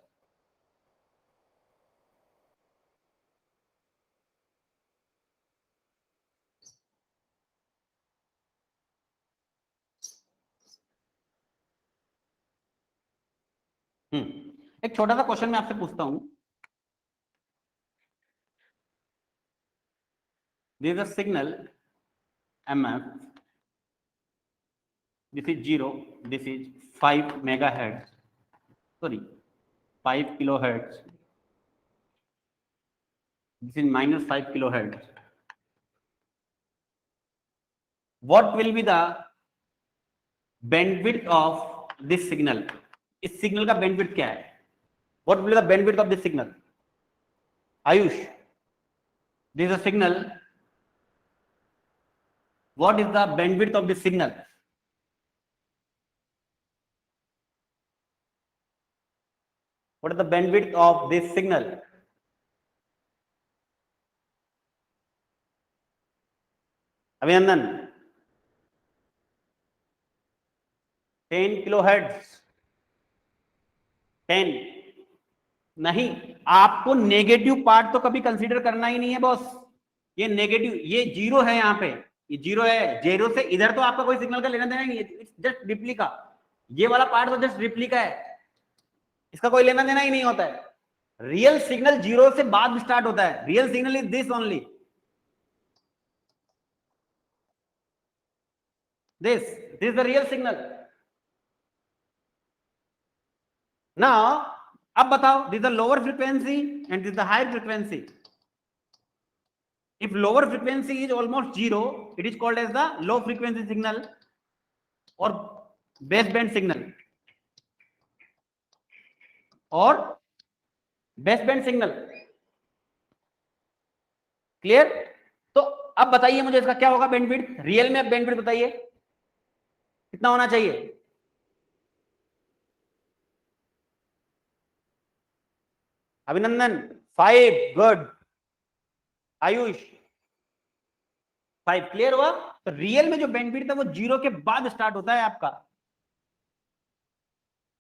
एक छोटा सा क्वेश्चन मैं आपसे पूछता हूं। This is a signal MF, this is 0, this is 5 megahertz, sorry 5 kilohertz, this is minus 5 kilohertz. What will be the bandwidth of this signal? इस सिग्नल का बैंडविड्थ क्या है? What will be the bandwidth of this signal? Ayush, this is a signal. What is the bandwidth of this signal? What is the bandwidth of this signal? Abhinandan, 10 kilohertz. 10 नहीं, आपको negative part तो कभी consider करना ही नहीं है boss. ये negative, ये zero है, यहाँ पे ये जीरो है, जीरो से इधर तो आपका कोई सिग्नल का लेना देना नहीं है, इट्स जस्ट रिप्लिका। ये वाला पार्ट तो जस्ट रिप्लिका है, इसका कोई लेना देना ही नहीं होता है। रियल सिग्नल जीरो से बाद स्टार्ट होता है, real signal is this only, this the real signal. Now अब बताओ, this the lower frequency and this the higher frequency. If lower frequency is almost zero, it is called as the low frequency signal or baseband signal, or baseband signal. Clear? तो अब बताइए मुझे इसका क्या होगा bandwidth, real में। अब bandwidth बताइए कितना होना चाहिए? अभिनंदन 5, गुड। आयुष 5, क्लियर हुआ? तो रियल में जो बैंडविड्थ है वो जीरो के बाद स्टार्ट होता है आपका।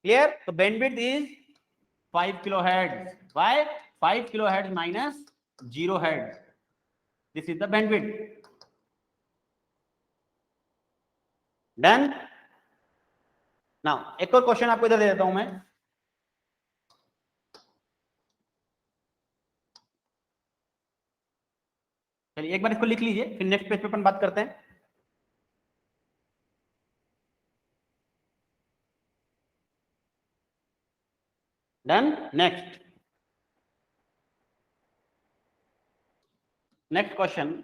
क्लियर? तो bandwidth is 5 kilohertz by 5 kilohertz minus 0 hertz. This is the bandwidth. Done. Now एक और क्वेश्चन आपको इधर दे देता हूं मैं। चलिए एक बार इसको लिख लीजिए, फिर नेक्स्ट पेज पे अपन बात करते हैं। डन। Next question.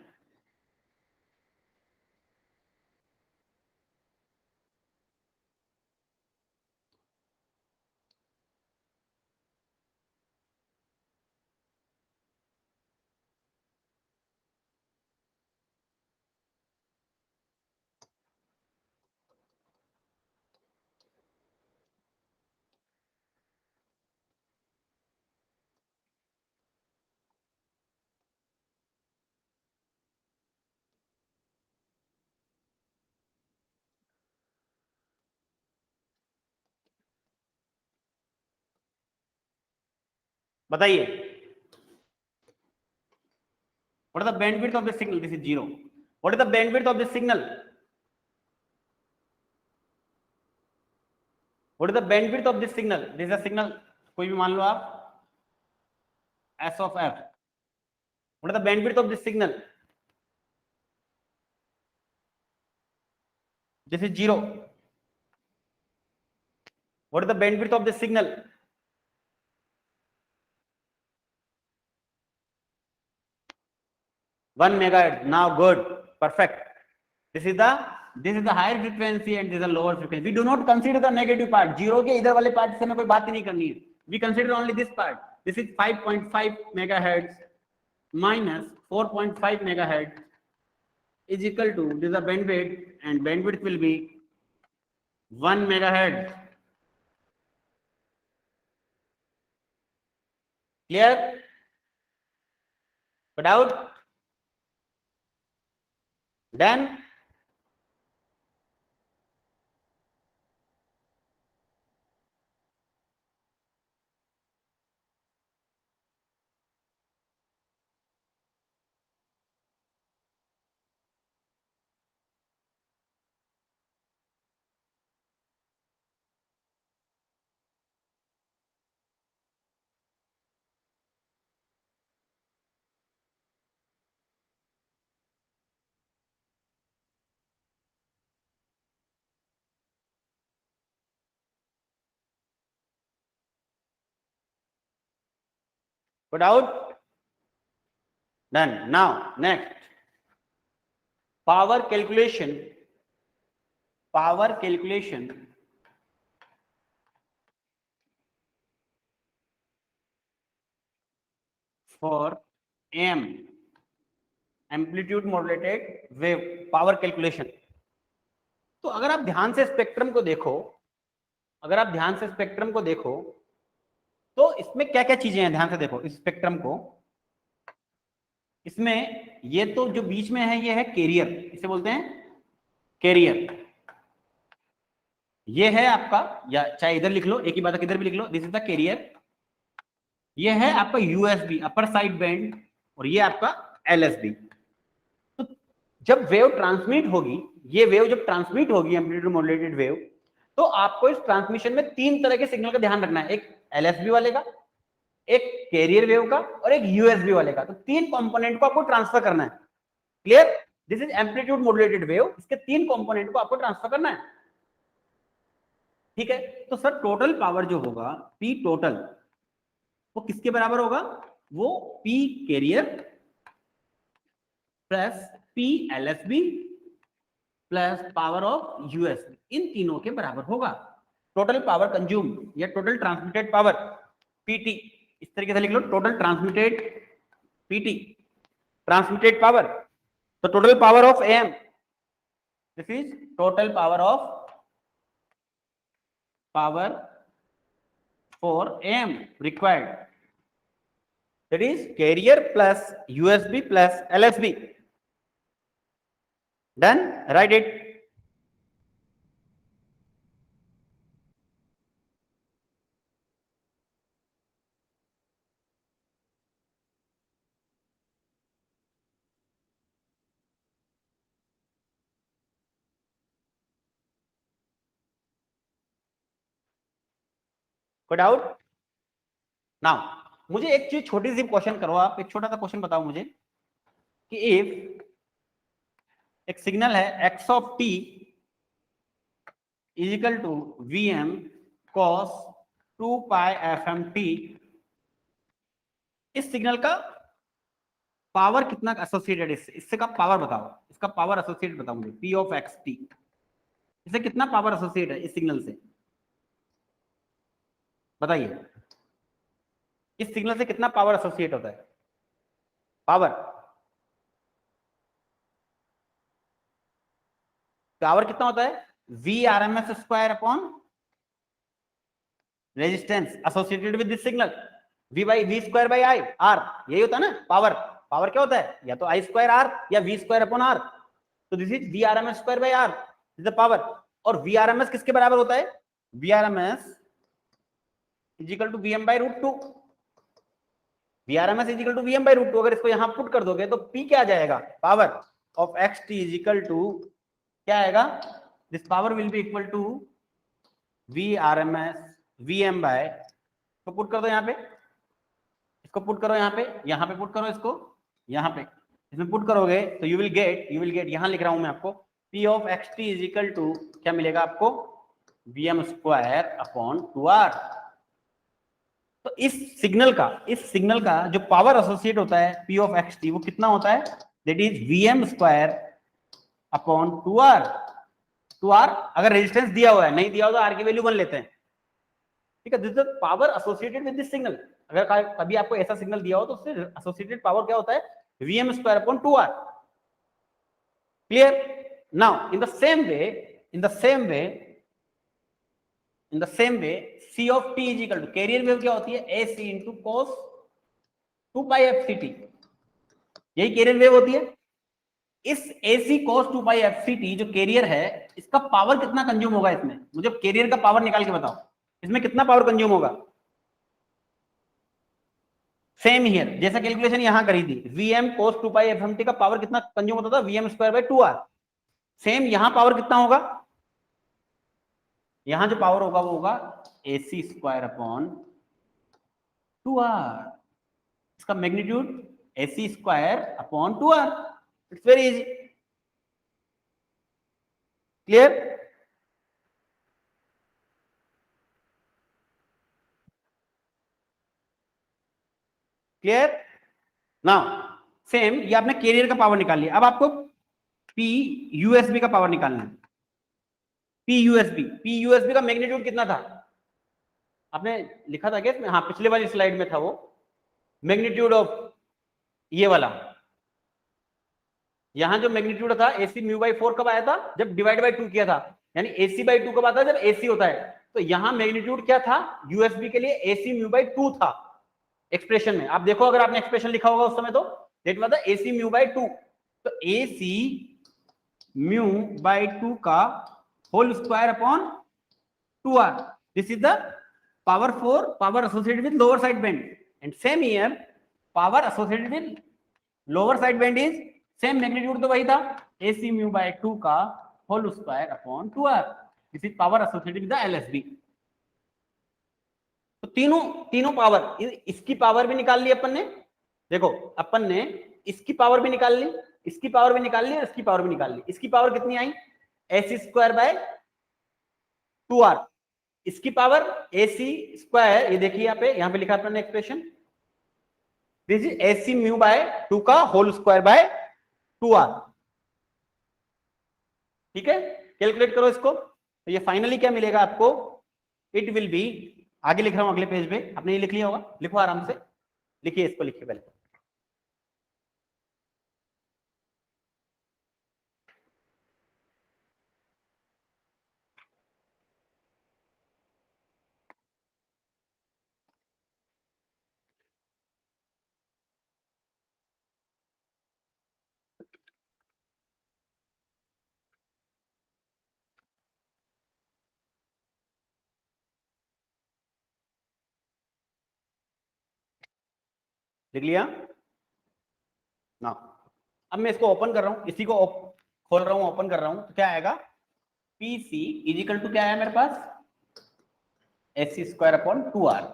बताइए, what is the bandwidth of the signal? This is 0. What is the bandwidth of the signal? What is the bandwidth of this signal? This is a signal, कोई भी मान लो आप, S of f. What is the bandwidth of this signal? This is 0. What is the bandwidth of this signal? 1 megahertz. Now good, perfect. This is the higher frequency and this is the lower frequency. We do not consider the negative part. Zero के इधर वाले part से हमें कोई बात ही नहीं करनी है. We consider only this part. This is 5.5 megahertz minus 4.5 megahertz is equal to, this is the bandwidth, and bandwidth will be 1 megahertz. Clear? Put out. Done. Put out. Done. Now next, power calculation. Power calculation for AM, amplitude modulated wave power calculation. तो अगर आप ध्यान से spectrum को देखो, अगर आप ध्यान से स्पेक्ट्रम को देखो तो इसमें क्या क्या चीजें हैं, ध्यान से देखो इस स्पेक्ट्रम को। इसमें ये तो जो बीच में है ये है कैरियर, इसे बोलते हैं कैरियर। ये है आपका, या चाहे इधर लिख लो, एक ही बात है किधर भी लिख लो, दिस इज द कैरियर। ये है आपका यूएसबी अपर साइड बैंड, और ये आपका एलएसबी। तो जब वेव ट्रांसमिट होगी, ये वेव जब ट्रांसमिट होगी एम्पलीट्यूड मॉड्यूलेटेड वेव, तो आपको इस ट्रांसमिशन में तीन तरह के सिग्नल का ध्यान रखना है, एक एलएसबी वाले का, एक कैरियर वेव का, और एक यूएसबी वाले का। तो तीन कंपोनेंट को आपको ट्रांसफर करना है। Clear? This is amplitude modulated wave, इसके तीन कंपोनेंट को आपको ट्रांसफर करना है। ठीक है, तो सर टोटल पावर जो होगा पी टोटल, वो किसके बराबर होगा? वो P carrier plus P LSB plus power of USB, इन तीनों के बराबर होगा। टोटल पावर कंज्यूम या टोटल ट्रांसमिटेड पावर पीटी, इस तरीके से लिख लो, total transmitted PT, transmitted power. तो total power of M, this is total power of power for AM required, that is carrier plus USB plus LSB. Done? Write it. Put out. Now मुझे एक चीज छोटी सी question करो आप, एक छोटा सा क्वेश्चन बताओ मुझे कि इफ एक सिग्नल है x of t is equal to vm cos 2 pi fm t, इस सिग्नल का पावर कितना एसोसिएटेड है इससे का पावर बताओ, इसका पावर एसोसिएटेड बताओ मुझे, p ऑफ x t, इससे कितना पावर एसोसिएट है इस सिग्नल से, बताइए इस सिग्नल से कितना पावर एसोसिएट होता है, पावर पावर कितना होता है, V R M S square upon resistance associated with this signal, V by V square by I R, यही होता है ना पावर। पावर क्या होता है, या तो आई स्क्वायर आर या वी स्क्वायर अपॉन आर, तो this is V R M S square by R is the power. और वी आर एम एस किसके बराबर होता है, V R M S is equal to V M by root two, V R M S is equal to V M by root two, अगर इसको यहां put कर दोगे तो पी क्या आ जाएगा, power of X T is equal to क्या आएगा, this power will be equal to V R M S V M by, तो पुट कर दो यहाँ पे, इसको पुट करो यहाँ पे पुट करो इसको यहाँ पे, इसमें पुट करोगे तो यू विल गेट यहां लिख रहा हूं मैं आपको, P of X T is equal to क्या मिलेगा आपको, we M square upon 2r। तो इस सिग्नल का जो पावर एसोसिएट होता है P ऑफ एक्स टी वो कितना होता है, that is V M square upon 2r। 2r अगर रेजिस्टेंस दिया हुआ है, नहीं दिया हुआ तो r की वैल्यू 1 लेते हैं, ठीक है, this is power associated with this signal. अगर कभी आपको ऐसा सिग्नल दिया हो तो उससे एसोसिएटेड पावर क्या होता है, Vm square upon 2r। Clear? Now in the same way C of t is equal to, carrier wave क्या होती है, AC into cos 2 pi fct, यही कैरियर वेव होती है। इस AC cos 2 pi fct जो कैरियर है, इसका पावर कितना कंज्यूम होगा इसमें, मुझे कैरियर का पावर निकाल के बताओ, इसमें कितना पावर कंज्यूम होगा। सेम हियर, जैसा कैलकुलेशन यहां करी थी, Vm cos 2 pi fmt का पावर कितना कंज्यूम होता था, Vm square by 2r। Same यहां पावर कितना होगा, यहां जो पावर होगा वो होगा AC स्क्वायर अपॉन 2r, इसका magnitude AC square upon 2r, it's very easy. Clear? Clear? Now same ये आपने कैरियर का पावर निकाल लिया, अब आपको P USB का पावर निकालना है। P USB का मैग्नीट्यूड कितना था, आपने लिखा था क्या इसमें, हाँ पिछले वाली स्लाइड में था वो, मैग्नीट्यूड ऑफ ये वाला, यहां जो मैग्नीट्यूड था AC म्यू बाई 4 कब आया था, जब डिवाइड बाई 2 किया था, यानी AC बाई 2 कब आता है, जब AC होता है। तो यहां मैग्नीट्यूड क्या था USB के लिए, AC म्यू बाई 2 था एक्सप्रेशन में, आप देखो अगर आपने एक्सप्रेशन लिखा होगा उस समय तो that was the AC mu by 2, तो AC म्यू बाई 2 का whole square upon 2r, this is the power associated with lower side band, and same here power associated with lower side band is same magnitude, तो वही था AC mu by 2 का whole square upon 2r, this is power associated with the LSB। तो तीनों power, इसकी power भी निकाल ली अपन ने, देखो अपन ने इसकी पावर भी निकाल ली, इसकी पावर भी निकाल ली और इसकी पावर भी निकाल ली। इसकी पावर कितनी आई, AC स्क्वायर बाय 2r, इसकी पावर AC स्क्वायर, ये देखिए यहाँ पे लिखा अपने expression, this is AC mu by 2 का होल स्क्वायर बाय 2r। ठीक है, कैलकुलेट करो इसको, तो ये फाइनली क्या मिलेगा आपको, इट विल बी, आगे लिख रहा हूं अगले पेज पे, आपने ये लिख लिया होगा, लिखो आराम से, लिखिए इसको, लिखिए पहले। लिख लिया ना, अब मैं इसको ओपन कर रहा हूं, इसी को खोल रहा हूं, ओपन कर रहा हूं, तो क्या आएगा, PC इजिकल टू क्या आया मेरे पास, AC स्क्वायर अपॉन 2r,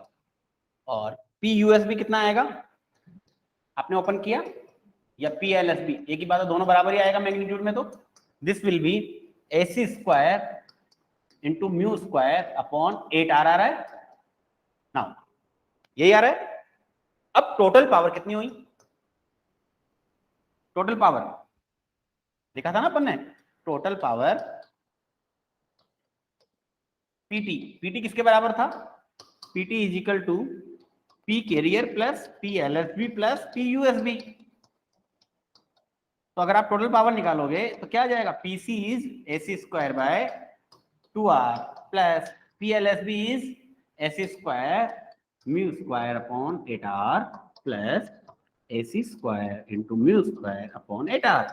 और PUSB कितना आएगा, आपने ओपन किया, या पी एल एस बी, एक ही बात है, दोनों बराबर ही आएगा मैग्नीट्यूड में, तो this will be AC square into mu square upon 8R आ रहा है ना, यही आ रहा है। अब टोटल पावर कितनी हुई, टोटल पावर लिखा था ना अपन ने, टोटल पावर पीटी, पीटी किसके बराबर था, PT is equal to P carrier plus P LSB plus P USB. तो अगर आप टोटल पावर निकालोगे तो क्या आ जाएगा, PC is AC square by 2R plus P LSB is AC square mu square upon 8R plus AC square into mu square upon 8R।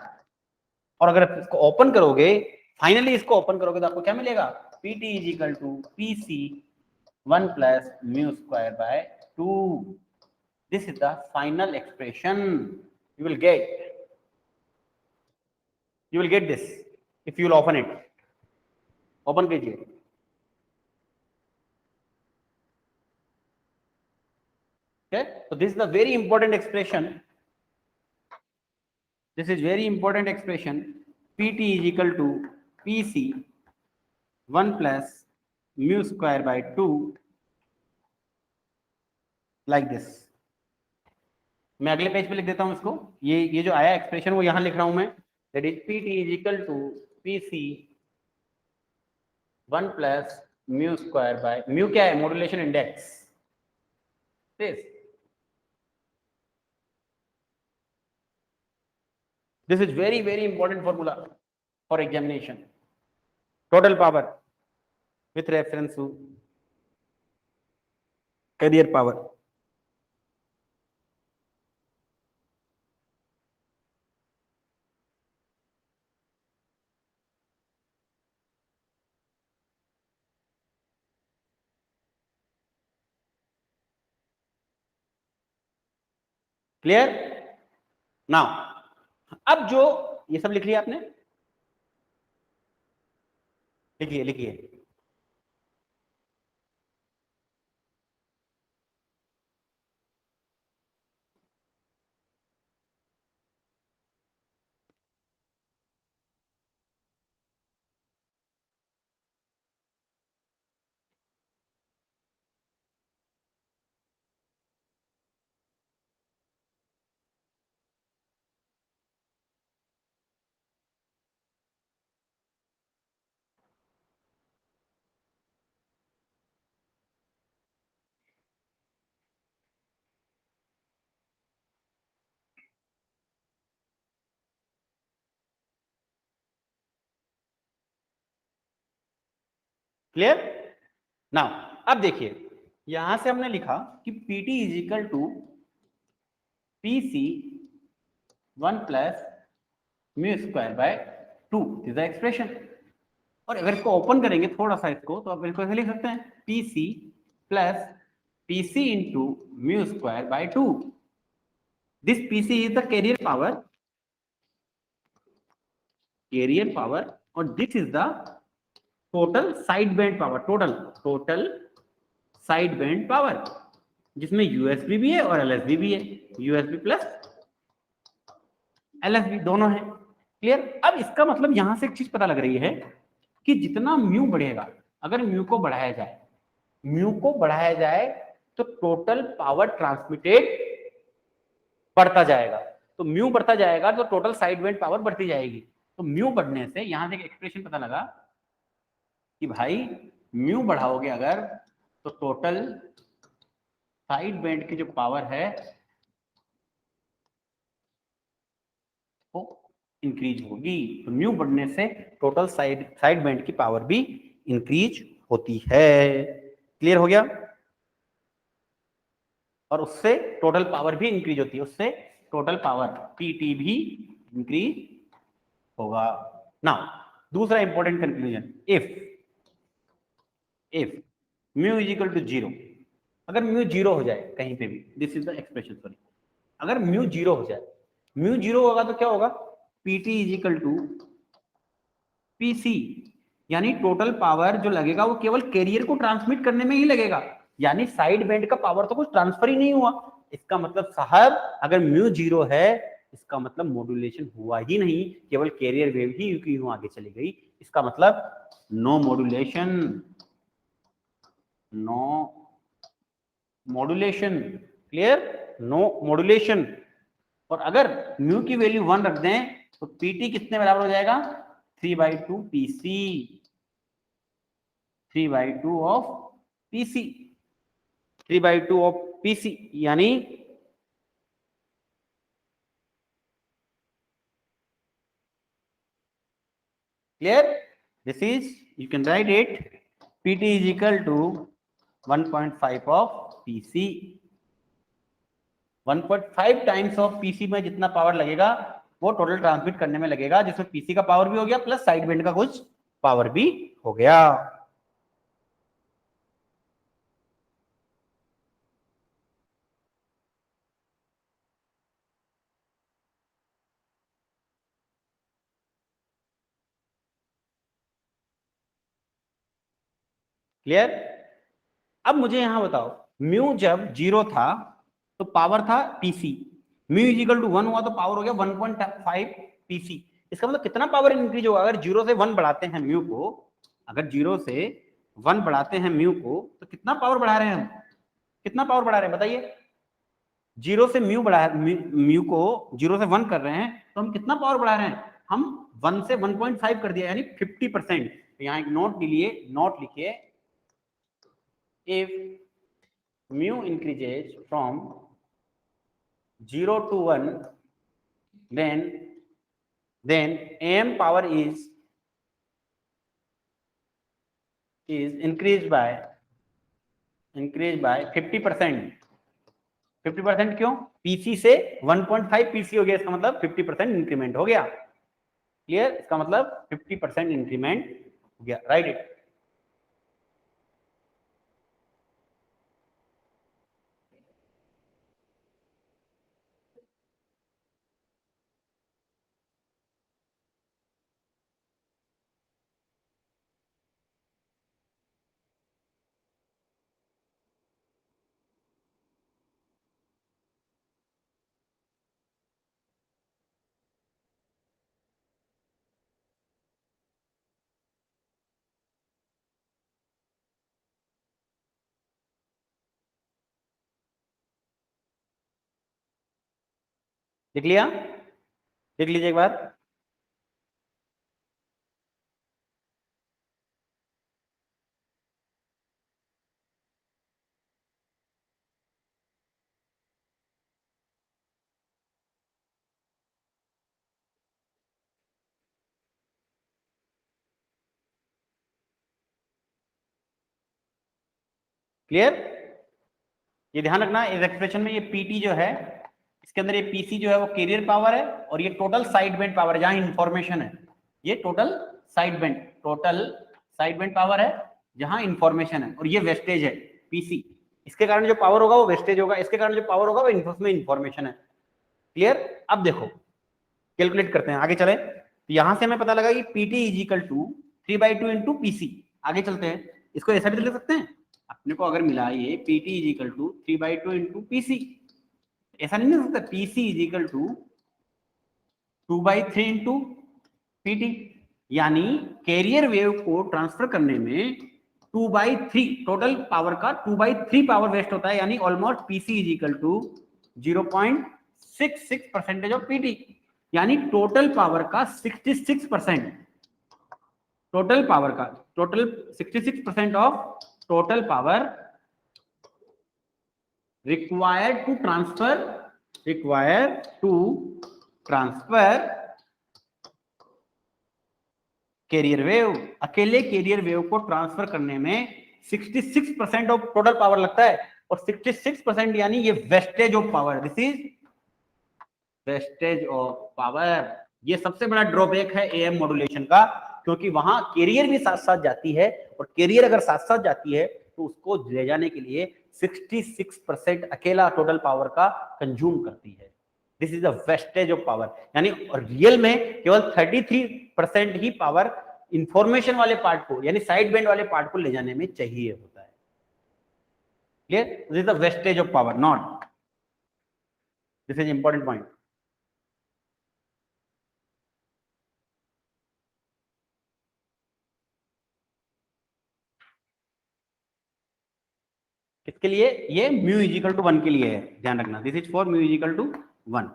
और अगर इसको ओपन करोगे, फाइनली इसको ओपन करोगे तो आपको क्या मिलेगा, PT is equal to PC 1 plus mu square by 2। This is the final expression you will get, you will get this if you will open it, open कीजिए। okay, so this is the very important expression, this is very important expression, pt is equal to pc 1 plus mu square by 2 like this। मैं अगले page पे लिख देता हूं इसको, ये जो आया एक्सप्रेशन वो यहां लिख रहा हूं मैं, that is pt is equal to pc 1 plus mu square by, mu क्या है, modulation index, this is very very important formula for examination, total power with reference to carrier power। Clear now. अब जो ये सब लिख लिया आपने, लिखिए लिखिए, क्लियर नाउ। अब देखिए यहां से हमने लिखा कि PT is equal to PC 1 plus mu square by 2, this the expression. और अगर इसको ओपन करेंगे थोड़ा सा इसको, तो आप इसको ऐसे लिख सकते हैं PC plus PC into mu square by 2, this PC is the carrier power और this is the total side band power, total side band power, जिसमें यूएसबी भी है और एलएसबी भी है, यूएसबी प्लस एलएसबी दोनों है। क्लियर। अब इसका मतलब यहां से एक चीज पता लग रही है कि जितना म्यू बढ़ेगा, अगर म्यू को बढ़ाया जाए तो टोटल पावर ट्रांसमिटेड बढ़ता जाएगा, तो म्यू बढ़ता जाएगा तो टोटल साइड बैंड पावर बढ़ती जाएगी। तो म्यू बढ़ने से यहां से एक एक्सप्रेशन पता लगा कि भाई म्यू बढ़ाओगे अगर तो टोटल साइड बैंड की जो पावर है वो इंक्रीज होगी। तो म्यू बढ़ने से टोटल साइड बैंड की पावर भी इंक्रीज होती है। क्लियर हो गया। और उससे टोटल पावर भी इंक्रीज होती है, उससे टोटल पावर पीटी भी इंक्रीज होगा। नाउ दूसरा important conclusion, if mu is equal to 0, अगर म्यू 0 हो जाए कहीं पे भी, this is the expression, sorry, अगर म्यू 0 हो जाए, म्यू 0 होगा तो क्या होगा, PT is equal to PC, यानी टोटल पावर जो लगेगा वो केवल कैरियर को ट्रांसमिट करने में ही लगेगा, यानी साइड बैंड का पावर तो कुछ ट्रांसफर ही नहीं हुआ। इसका मतलब साहब अगर म्यू 0 है इसका मतलब मॉड्यूलेशन हुआ ही नहीं, केवल कैरियर वेव ही यूं की यूं आगे चली गई, इसका मतलब no modulation, no modulation, clear, no modulation. और अगर म्यू की वैल्यू 1 रख दें तो पीटी कितने बराबर हो जाएगा, 3/2 PC, 3/2 of PC, 3/2 of PC, यानी clear, this is, you can write it, pt is equal to 1.5 of pc, 1.5 times of PC में जितना पावर लगेगा वो टोटल ट्रांसमिट करने में लगेगा, जिसमें पीसी का पावर भी हो गया प्लस साइड बैंड का कुछ पावर भी हो गया। क्लियर। अब मुझे यहां बताओ, म्यू जब 0 था तो पावर था PC, mu is equal to 1 हुआ तो पावर हो गया 1.5 पीसी। इसका मतलब कितना पावर इंक्रीज होगा, अगर 0 से 1 बढ़ाते हैं म्यू को, अगर 0 से 1 बढ़ाते हैं म्यू को तो कितना पावर बढ़ा रहे हैं हम, कितना पावर बढ़ा रहे हैं बताइए। 0 से म्यू बढ़ा, म्यू को 0 से 1 कर रहे हैं तो हम कितना पावर बढ़ा रहे हैं, हम 1 से 1.5 कर दिया, यानी 50%। तो यहाँ एक नोट लिए, नोट लिखिए, if mu increases from 0 to 1, then am power is increased by 50%। 50% क्यों, पीसी से 1.5 पीसी हो गया, इसका मतलब 50% इंक्रीमेंट हो गया। क्लियर, इसका मतलब 50% इंक्रीमेंट हो गया, राइट इट। देख लिया, देख लीजिए एक बार। क्लियर, ये ध्यान रखना इस एक्सप्रेशन में, ये पीटी जो है इसके अंदर, ये पीसी जो है वो कैरियर पावर है और ये टोटल साइड बैंड पावर है जहां इंफॉर्मेशन है, ये टोटल साइड बैंड पावर है जहां इंफॉर्मेशन है, और ये वेस्टेज है पीसी। इसके कारण जो पावर होगा वो वेस्टेज होगा, इसके कारण जो पावर होगा वो इंफॉर्मेशन है। क्लियर। अब देखो कैलकुलेट करते हैं, आगे चले, तो यहां से हमें पता लगा कि PT is equal to 3/2 into PC. आगे चलते हैं, इसको ऐसा भी लिख सकते हैं, अपने को अगर मिला ये PT is equal to 3/2 into PC, ऐसा नहीं लिख सकता PC is equal to 2/3 into PT, यानी कैरियर वेव को ट्रांसफर करने में 2/3 टोटल पावर का 2/3 पावर वेस्ट होता है, यानी almost PC is equal to 0.66% of PT, यानी टोटल पावर का 66%, टोटल पावर का, total 66% of total power required to transfer carrier wave, अकेले कैरियर वेव को ट्रांसफर करने में 66% ऑफ टोटल पावर लगता है, और 66% यानी ये wastage of power, this is wastage of power. ये सबसे बड़ा ड्रॉबैक है एएम मॉड्यूलेशन का, क्योंकि वहां कैरियर भी साथ साथ जाती है, और कैरियर अगर साथ साथ जाती है तो उसको ले जाने के लिए 66% अकेला टोटल पावर का कंज्यूम करती है। This is the wastage of power, यानी रियल में केवल 33% ही पावर इंफॉर्मेशन वाले पार्ट को, यानी साइड बैंड वाले पार्ट को ले जाने में चाहिए होता है। Clear, this is the wastage of power, not, this is important point. किसके लिए? ये म्यू इज इक्वल टू 1 के लिए है, ध्यान रखना, this is for mu is equal to 1,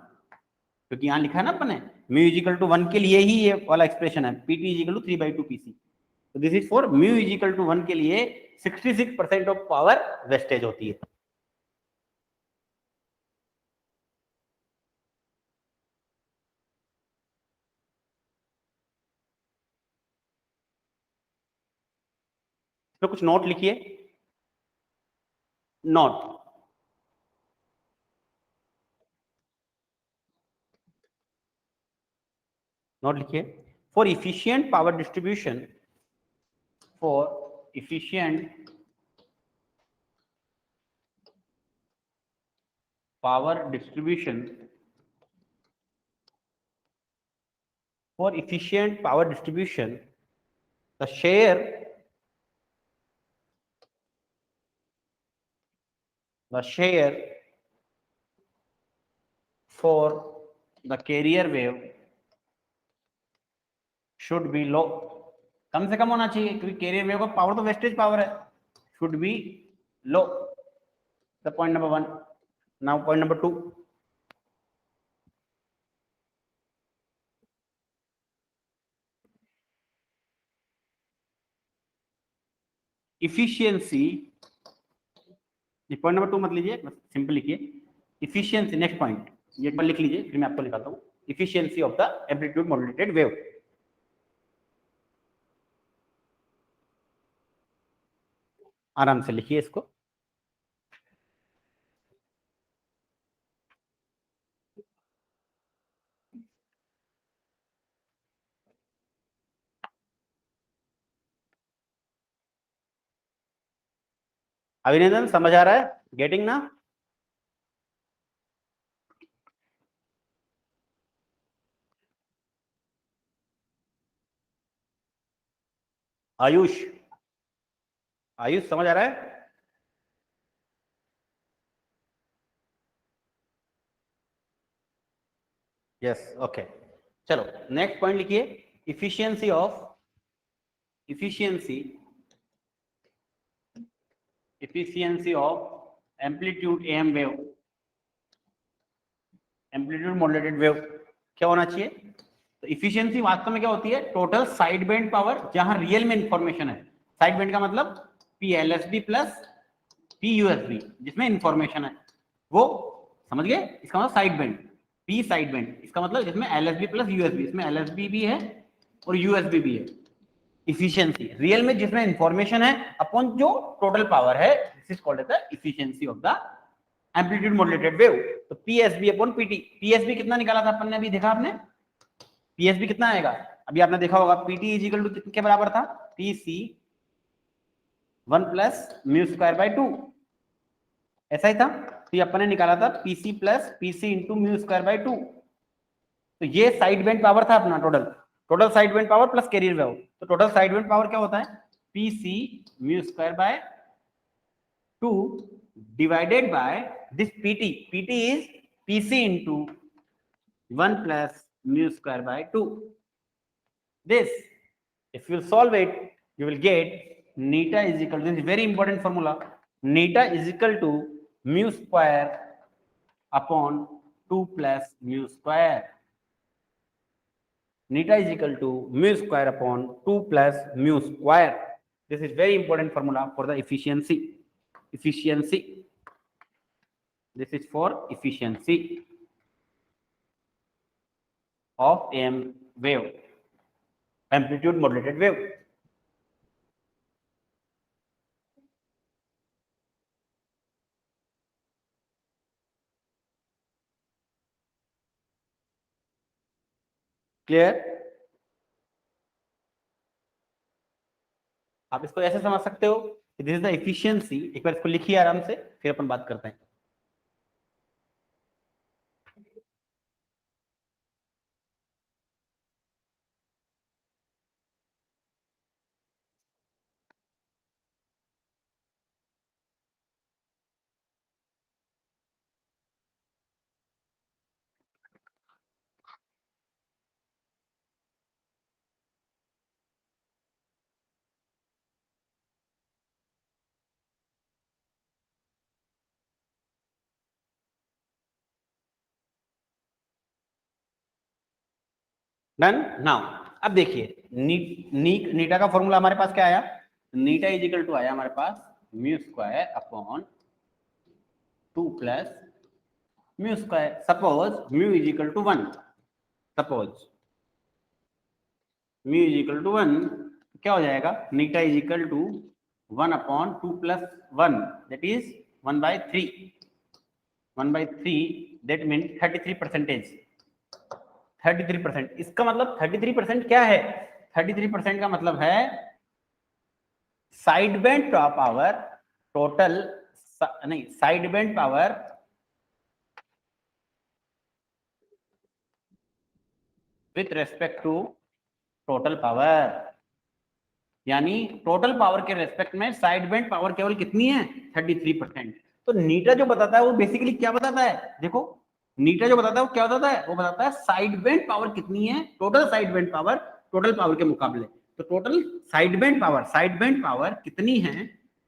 क्योंकि यहाँ लिखा है ना अपने म्यू इज इक्वल टू 1 के लिए ही ये वाला एक्सप्रेशन है, PT is equal to 3/2 PC. तो this is for mu is equal to 1 के लिए 66% ऑफ पावर वेस्टेज होती है। तो कुछ नोट लिखिए, नोट नोट लिखिए, for efficient power distribution, for efficient power distribution, for efficient power distribution, the share for the carrier wave should be low, कम से कम होना चाहिए, क्योंकि कैरियर वेव का पावर तो वेस्टेज पावर है, should be low, the point number 1. Now point number 2, efficiency, ये point number 2 मत लीजिए, बस सिंपल लिखिए इफिशियंसी, नेक्स्ट पॉइंट ये एक बार लिख लीजिए, फिर मैं आपको निकालता हूँ, efficiency of the amplitude modulated wave. आराम से लिखिए इसको, अभिनंदन समझ आ रहा है, गेटिंग ना? आयुष, आयुष समझ आ रहा है? यस, ओके, चलो नेक्स्ट पॉइंट लिखिए, efficiency of efficiency efficiency of amplitude M wave, amplitude modulated wave क्या होना चाहिए? तो इफिशियंसी वास्तव में क्या होती है? टोटल साइड बैंड पावर, जहां रियल में इंफॉर्मेशन है, साइड बैंड का मतलब पीएलएसबी प्लस पीयूएसबी, जिसमें इंफॉर्मेशन है, वो समझ गए? इसका मतलब side band, P side band, इसका मतलब जिसमें एलएसबी प्लस यूएसबी, इसमें एलएसबी भी है और यूएसबी भी है। इफिशियंसी रियल में जिसमें इंफॉर्मेशन है अपॉन जो टोटल पावर है, this is called as the efficiency of the amplitude modulated wave. तो पीएसबी अपॉन पीटी, पीएसबी कितना निकाला था अपन ने, अभी देखा आपने, पीएसबी कितना आएगा, अभी आपने देखा होगा, पीटी इज इक्वल टू कितने के बराबर था, PC 1 plus mu square by 2, ऐसा ही था। तो ये अपन ने निकाला था PC plus PC into mu square by 2। तो ये साइड बैंड पावर था अपना, total total side band power plus carrier wave. तो टोटल साइड बैंड पावर क्या होता है? PC mu square by 2 divided by this pt, pt is pc into 1 plus mu square by 2. This, if you solve it, you will get neta is equal to, this is very important formula, neta is equal to mu square upon 2 plus mu square. Neta is equal to mu square upon 2 plus mu square. This is very important formula for the efficiency. Efficiency, this is for efficiency of AM wave, amplitude modulated wave. Clear? आप इसको ऐसे समझ सकते हो कि this is the efficiency, एक बार इसको लिखिए आराम से, फिर अपन बात करते हैं। डन। नाउ अब देखिए नीटा का फॉर्मूला हमारे पास क्या आया, नीटा इज इक्वल टू आया हमारे पास mu square upon 2 plus mu square. Suppose mu is equal to 1, suppose mu is equal to 1, क्या हो जाएगा, eta is equal to 1 upon 2 plus 1 that is 1/3, 1/3 that mean 33%। 33%, इसका मतलब 33% क्या है, 33% का मतलब है साइड बैंड पावर टोटल, नहीं side band power with respect to total power, यानी टोटल पावर के रेस्पेक्ट में साइड बैंड पावर केवल कितनी है, 33%। तो नीटा जो बताता है वो बेसिकली क्या बताता है, देखो नीटा जो बताता है वो क्या बताता है, वो बताता है साइड बैंड पावर कितनी है, total side band power total power के मुकाबले। तो टोटल साइड बैंड पावर कितनी है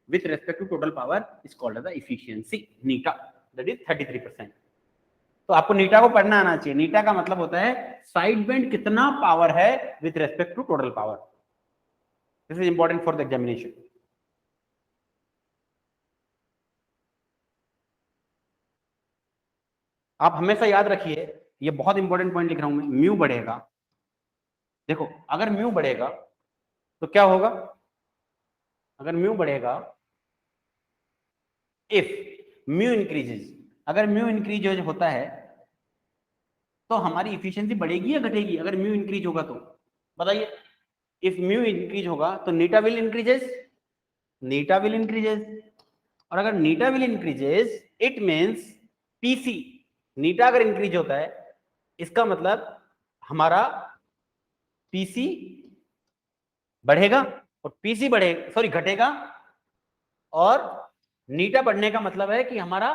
with respect to total power is called as the efficiency eta, that is 33%। तो आपको नीटा को पढ़ना आना चाहिए। नीटा का मतलब होता है साइड बैंड कितना पावर है with respect to total power. This is important for the examination. आप हमेशा याद रखिए, ये बहुत इंपॉर्टेंट पॉइंट लिख रहा हूं मैं, म्यू बढ़ेगा, देखो अगर म्यू बढ़ेगा तो क्या होगा, अगर म्यू बढ़ेगा, इफ म्यू इंक्रीजेस, अगर म्यू इंक्रीज होता है तो हमारी इफिशियंसी बढ़ेगी या घटेगी, अगर म्यू इंक्रीज होगा तो बताइए। इफ म्यू इंक्रीज होगा तो eta will increases, eta will increases, और अगर eta will increases it means PC, eta अगर इंक्रीज होता है इसका मतलब हमारा पीसी बढ़ेगा, और पीसी बढ़ेगा सॉरी घटेगा, और नीटा बढ़ने का मतलब है कि हमारा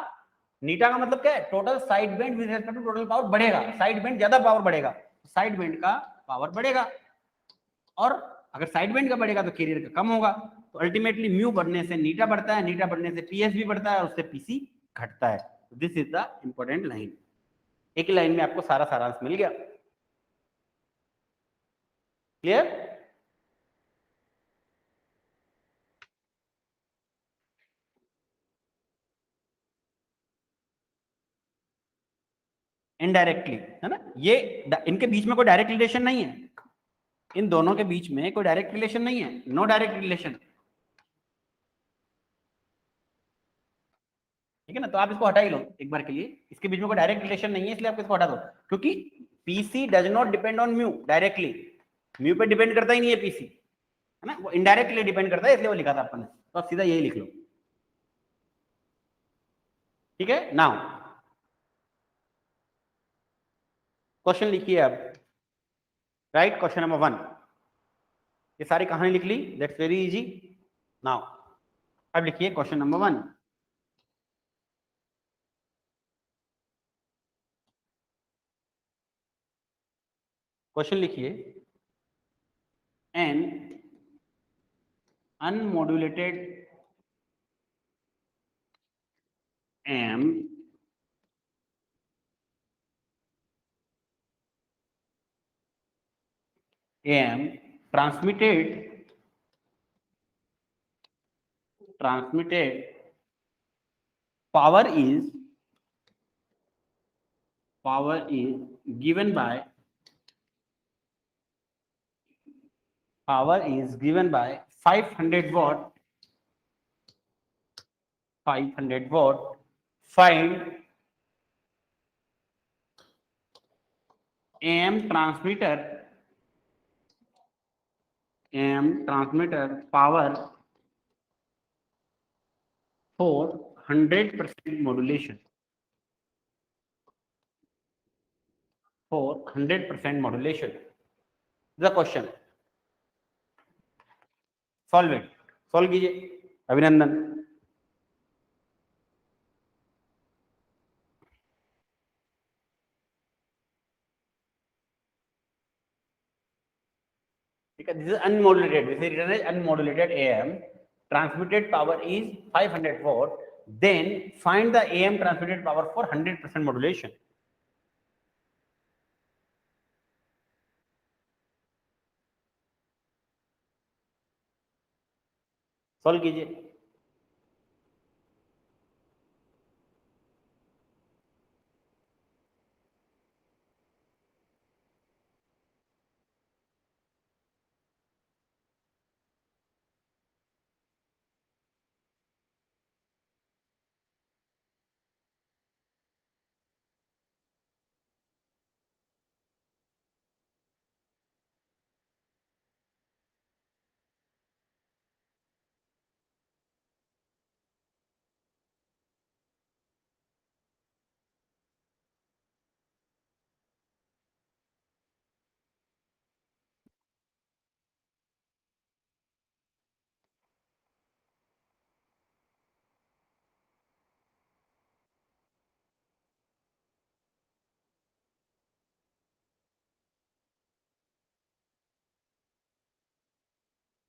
नीटा का मतलब क्या है, total side band with respect to total power बढ़ेगा, साइड बैंड ज्यादा पावर बढ़ेगा, साइड बैंड का पावर बढ़ेगा, और अगर साइड बैंड का बढ़ेगा तो कैरियर का कम होगा। तो अल्टीमेटली म्यू बढ़ने से नीटा बढ़ता है, नीटा बढ़ने से पीएस भी बढ़ता है, और उससे पीसी घटता है। This is the important line. एक ही लाइन में आपको सारा सारांश मिल गया। क्लियर? इनडायरेक्टली है ना, ये इनके बीच में कोई डायरेक्ट रिलेशन नहीं है, इन दोनों के बीच में कोई डायरेक्ट रिलेशन नहीं है, नो डायरेक्ट रिलेशन। ठीक है ना, तो आप इसको हटा ही लो एक बार के लिए, इसके बीच में कोई डायरेक्ट रिलेशन नहीं है, इसलिए आप इसको हटा दो, क्योंकि PC does not depend on mu directly, mu पे डिपेंड करता ही नहीं है पीसी, है ना, वो इनडायरेक्टली डिपेंड करता है, इसलिए वो लिखा था अपन ने, तो आप सीधा यही लिख लो। ठीक है, नाउ क्वेश्चन लिखिए अब, राइट क्वेश्चन नंबर 1, ये सारी कहानी लिख ली, दैट्स वेरी इजी। नाउ अब लिखिए क्वेश्चन नंबर 1, क्वेश्चन लिखिए, N unmodulated am transmitted power is given by 500 watt, 500 watt. Find am transmitter power for 100% modulation, for 100% modulation. The question, solve it, solve कीजिए अभिनंदन। This is unmodulated. This is written as unmodulated AM. Transmitted power is 500 watt. Then find the AM transmitted power for 100% modulation. Solve कीजिए।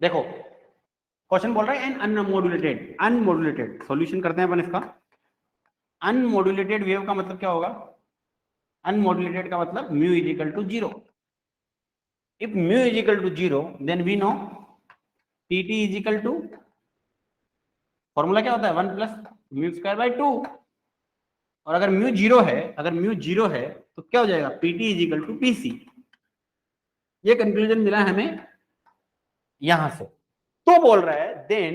देखो question बोल रहा है N अनमोडुलेटेड, अनमोडुलेटेड solution करते हैं अपन इसका। अनमोडुलेटेड वेव का मतलब क्या होगा? अनमोडुलेटेड का मतलब mu is equal to zero. If mu is equal to zero then we know T is equal to, formula क्या होता है, 1 + μ²/2। और अगर म्यू जीरो है, अगर म्यू जीरो है तो क्या हो जाएगा, PT is equal to PC. ये कंक्लूजन मिला हमें यहां से। तो बोल रहा है देन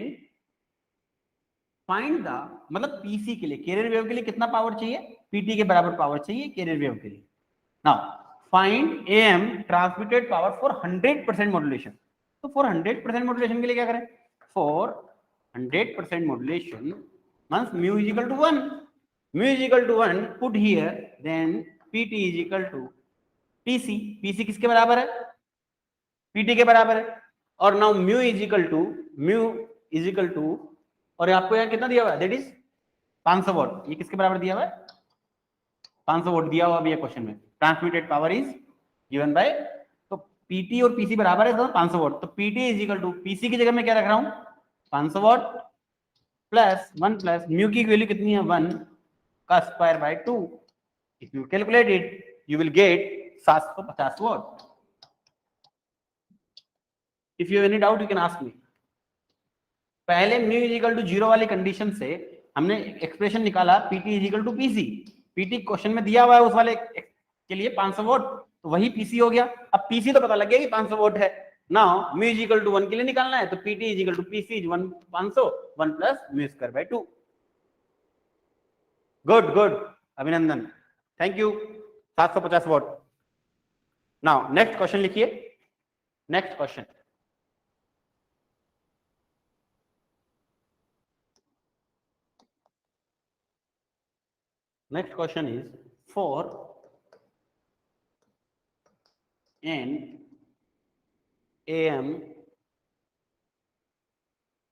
फाइंड द, मतलब पीसी के लिए, कैरियर वेव के लिए कितना पावर चाहिए, पीटी के बराबर पावर चाहिए कैरियर वेव के लिए। Now find M transmitted power for 100% modulation. तो फॉर 100% मॉड्यूलेशन के लिए क्या करें, for 100% modulation means mu is equal to 1, mu is equal to 1 put here, then PT is equal to PC. PC किसके बराबर है, पीटी के बराबर है। और now mu is equal to, mu is equal to, और आपको यहाँ कितना दिया हुआ है, दैट इज 500 वॉट। ये किसके बराबर दिया हुआ है, 500 वोल्ट दिया हुआ भी है क्वेश्चन में। Transmitted power is given by, तो पीटी और पीसी बराबर है तो 500 वोल्ट, तो PT is equal to PC की जगह में क्या रख रहा हूं, 500 वोल्ट प्लस 1 प्लस म्यू की वैल्यू कितनी है, 1 का square by 2। If you calculate it you will get 750 volt. If you have any doubt you can ask me. पहले mu is equal to zero वाली कंडीशन से हमने एक्सप्रेशन निकाला PT is equal to PC. PT question में दिया हुआ है उस वाले के लिए 500 वोट, तो वही पीसी हो गया। अब पीसी तो पता लग गया कि 500 वोट है। Now mu is equal to 1 के लिए निकालना है, तो PT is equal to PC is 1 500 1 plus mu square by 2। Good good Abhinandan, thank you. 750 volt. Now next question लिखिए। Next question, next question is for an AM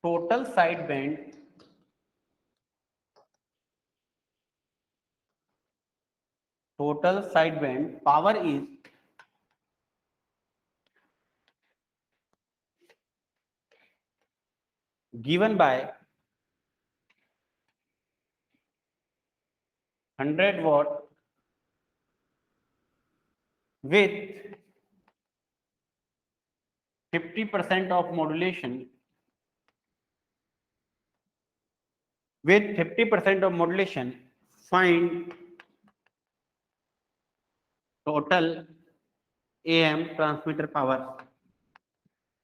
total sideband, total sideband power is given by 100 watt with 50% of modulation, with 50% of modulation, find total AM transmitter power,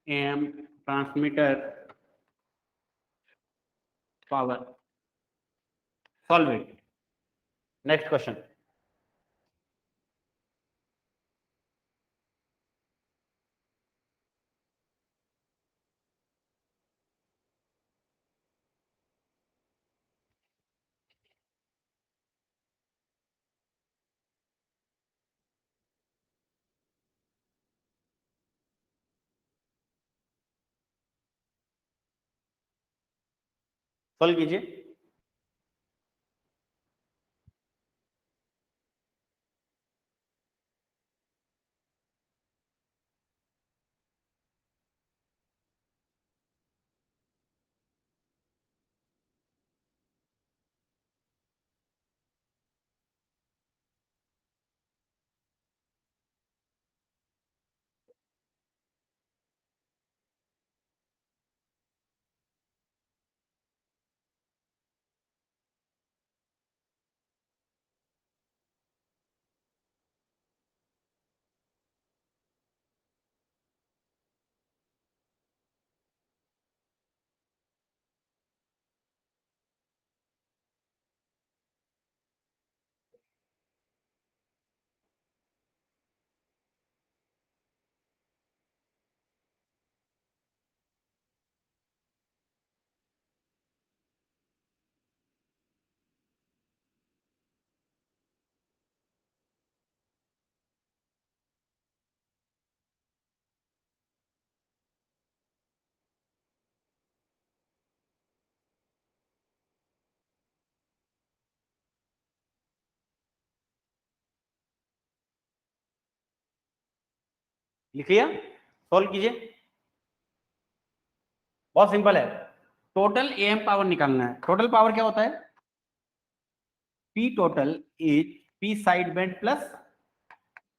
AM transmitter power. Solve it. Next question. Solve कीजिए। लिख लिया, solve कीजिए, बहुत simple है। Total M power निकालना है। Total power क्या होता है? P total is P side band plus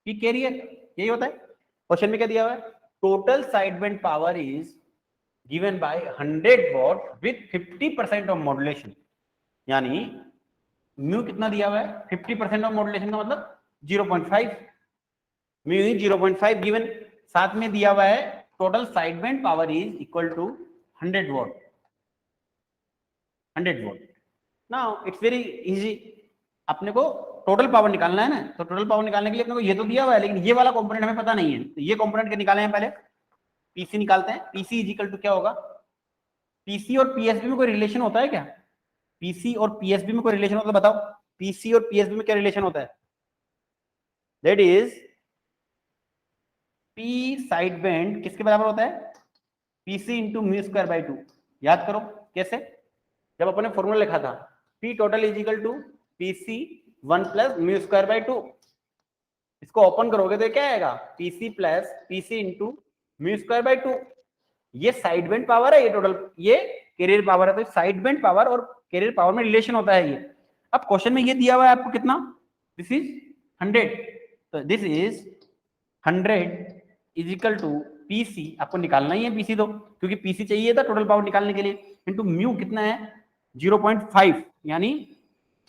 P carrier, यही होता है। क्वेश्चन में क्या दिया हुआ है? Total side band power is given by 100 watt with 50% of modulation, यानी म्यू कितना दिया हुआ है? 50% ऑफ मॉड्यूलेशन का मतलब 0.5, म्यू इज 0.5 गिवन। साथ में दिया हुआ है total side band power is equal to 100 watt, 100 watt. Now it's very easy, अपने को टोटल पावर निकालना है ना, तो टोटल पावर निकालने के लिए अपने को ये तो दिया हुआ है, लेकिन ये वाला कंपोनेंट हमें पता नहीं है, तो ये कंपोनेंट के निकाले हैं। पहले पीसी निकालते हैं। पीसी इज इक्वल टू क्या होगा? पीसी और पीएसबी में कोई रिलेशन होता है क्या? पीसी और पीएसबी में कोई रिलेशन होता है? बताओ, पीसी और पीएसबी में क्या रिलेशन होता है? That is P side band किसके बराबर होता है? PC into mu square by 2। याद करो कैसे, जब अपन ने फॉर्मूला लिखा था, P total is equal to PC 1 plus mu square by 2। इसको ओपन करोगे तो क्या आएगा? PC plus PC into mu square by 2। ये साइड बैंड पावर है, ये टोटल, ये कैरियर पावर है। तो साइड बैंड पावर और कैरियर पावर में रिलेशन होता है ये। अब क्वेश्चन में ये दिया हुआ है आपको कितना? दिस इज 100, तो this is 100 is equal to PC, आपको निकालना ही है पीसी तो, क्योंकि पीसी चाहिए था टोटल पावर निकालने के लिए, इंटू म्यू कितना है? 0.5, यानी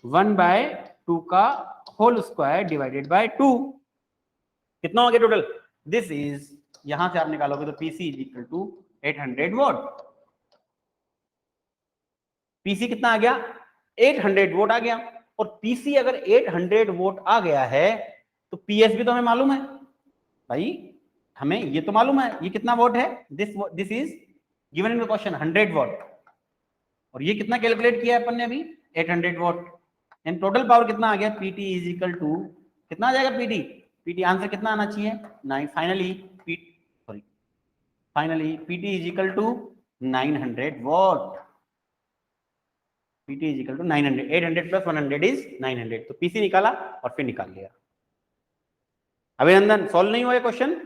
1/2 का होल स्क्वायर डिवाइडेड बाय 2। कितना हो गया टोटल? दिस इज, यहां से आप निकालोगे तो PC is equal to 800 watt. PC कितना आ गया? 800 वोट आ गया। और पीसी अगर 800 वोट आ गया है, तो पीएसबी तो हमें मालूम है भाई, हमें ये तो मालूम है ये कितना वोट है। This is given in the question 100 vote, और ये कितना कैलकुलेट किया है अपन ने अभी? 800 वोट। एंड टोटल पावर कितना आ गया? पीटी इज इक्वल टू, कितना आ जाएगा पीटी? पीटी आंसर कितना आना चाहिए? 9। Finally sorry, finally PT is equal to 900 watt. PT is equal to 900, 800 plus 100 is 900। तो पीसी निकाला और फिर निकाल लिया। अभिनंदन, सॉल्व नहीं हुआ question?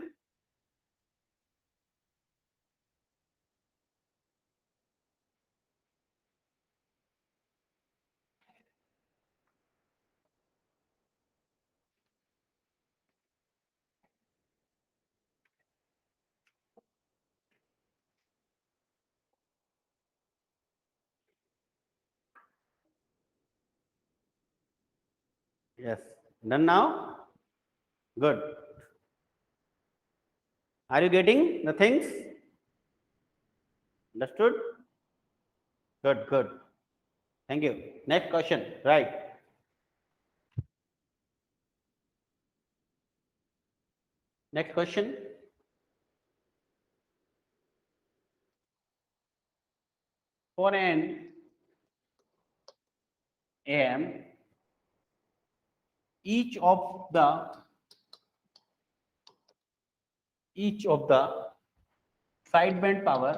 Yes. Done now? Good. Are you getting the things? Understood? Good, good. Thank you. Next question. Right. Next question. For an AM, each of the sideband power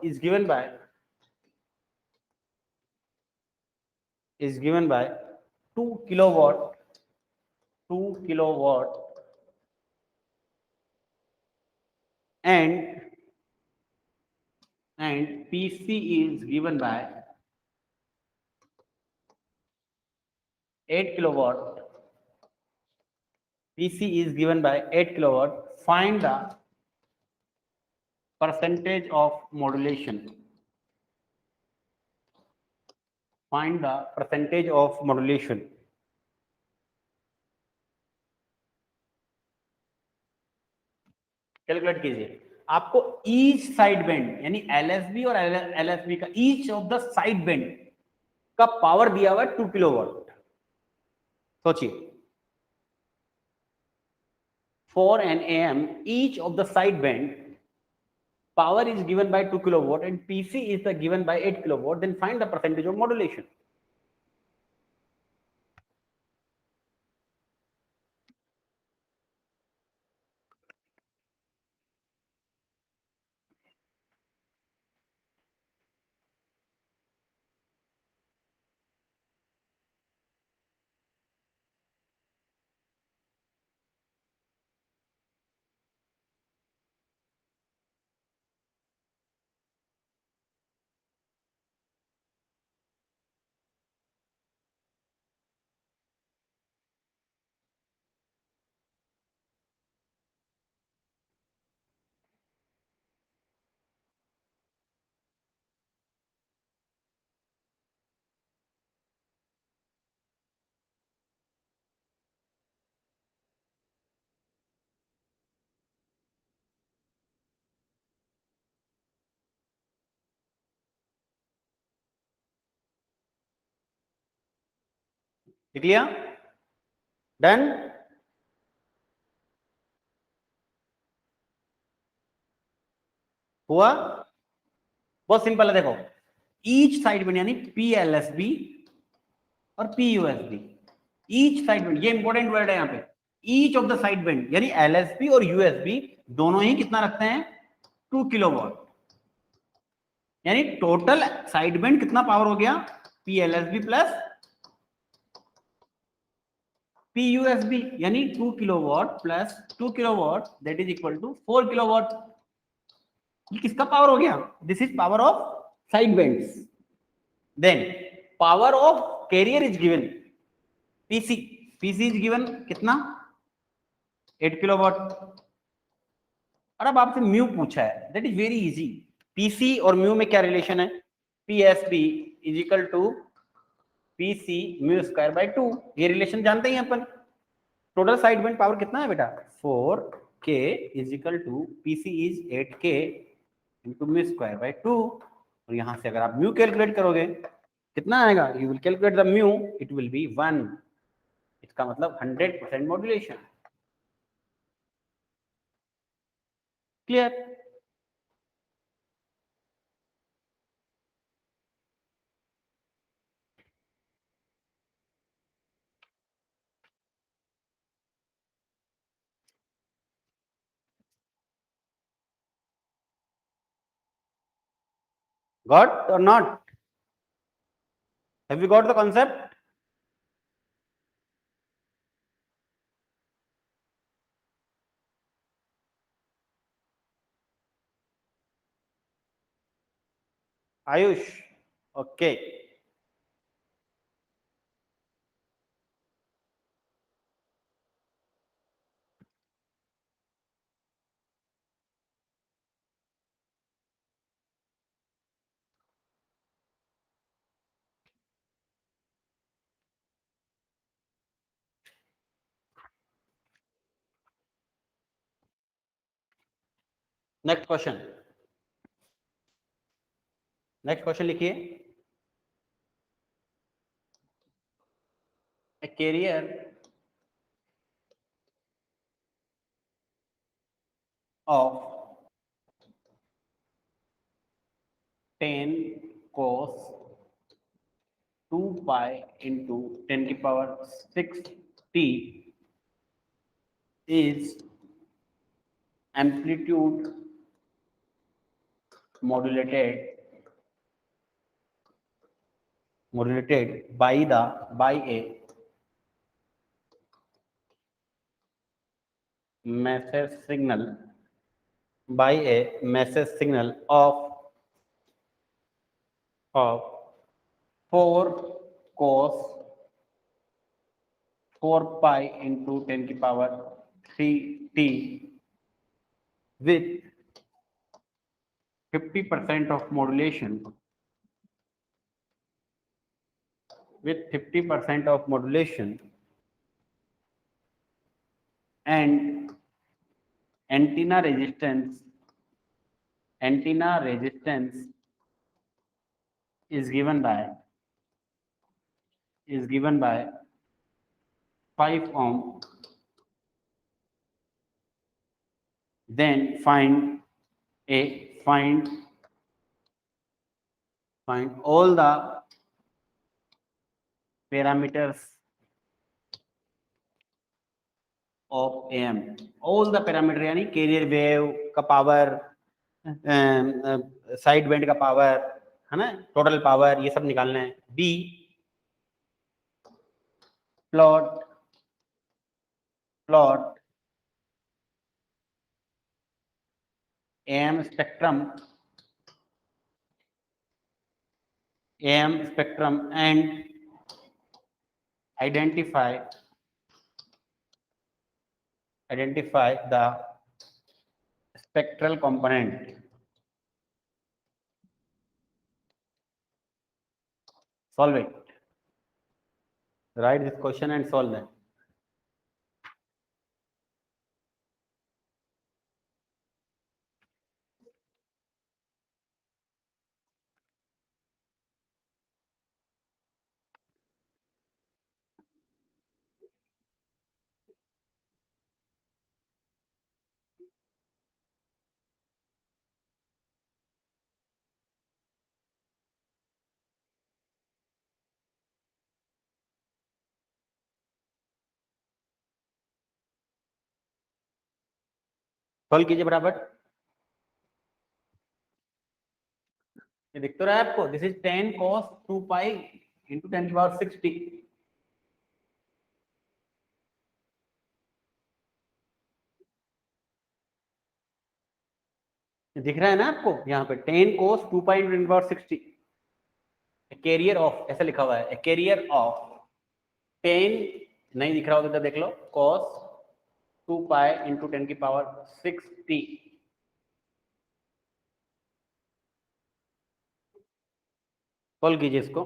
is given by 2 kilowatt, 2 kilowatt, and PC is given by 8 kilowatt. PC is given by 8 kilowatt. Find the percentage of modulation. Find the percentage of modulation. Calculate कीजिए। आपको each side band यानी LSB और LSB का each of the side band का power दिया हुआ है 2 kilowatt. सोचिए, for an AM each of the side band power is given by 2 kilowatt and PC is the given by 8 kilowatt, then find the percentage of modulation. लिख लिया, done. हुआ, बहुत simple है। देखो ईच साइड बेंड यानी PLSB और PUSB, each side bend, ये important word है यहाँ पे। Each of the side bend यानी LSB और USB दोनों ही कितना रखते हैं, 2 किलोवाट। यानी टोटल साइड बेंड कितना पावर हो गया, PLSB प्लस PUSB, यानी 2 kilowatt plus 2 kilowatt that is equal to 4 kilowatt. ये किसका पावर हो गया, this is power of side bands. Then power of carrier is given, PC, PC is given कितना, 8 kilowatt. और अब आपसे म्यू पूछा है, that is very easy. PC और म्यू में क्या रिलेशन है, PSB is equal to PC mu square by 2, ये रिलेशन जानते हैं अपन। टोटल साइड बेंड पावर कितना है बेटा, 4K is equal to PC is 8K into mu square by 2। और यहां से अगर आप म्यू कैलकुलेट करोगे कितना आएगा, you will calculate the mu, it will B 1। इसका मतलब 100% modulation. Clear? Got or not? Have you got the concept? Ayush, okay. Next question, next question लिखिए। A carrier of 10 cos 2 pi into 10 की power 6t is amplitude modulated by a message signal of 4 cos 4 pi into 10 की power 3t with 50% of modulation, with 50% of modulation and antenna resistance is given by 5 ohm. Then find all the parameters of AM, all the parameter यानी carrier wave का power, side band का power, है ना, total power, ये सब निकालना है। B plot AM spectrum and identify the spectral component. Solve it. Write this question and solve them. Solve कीजिए बराबर। ये दिख तो रहा है आपको, this is 10 cos 2 pi into 10 की पावर 60। दिख रहा है ना आपको, यहाँ पे 10 cos 2 पाई इंटू 10 की पावर 60। कैरियर ऑफ ऐसा लिखा हुआ है, कैरियर ऑफ 10, नहीं दिख रहा होगा तो देख लो, cos 2 पाई इंटू 10 की पावर 60। सॉल्व कीजिए इसको।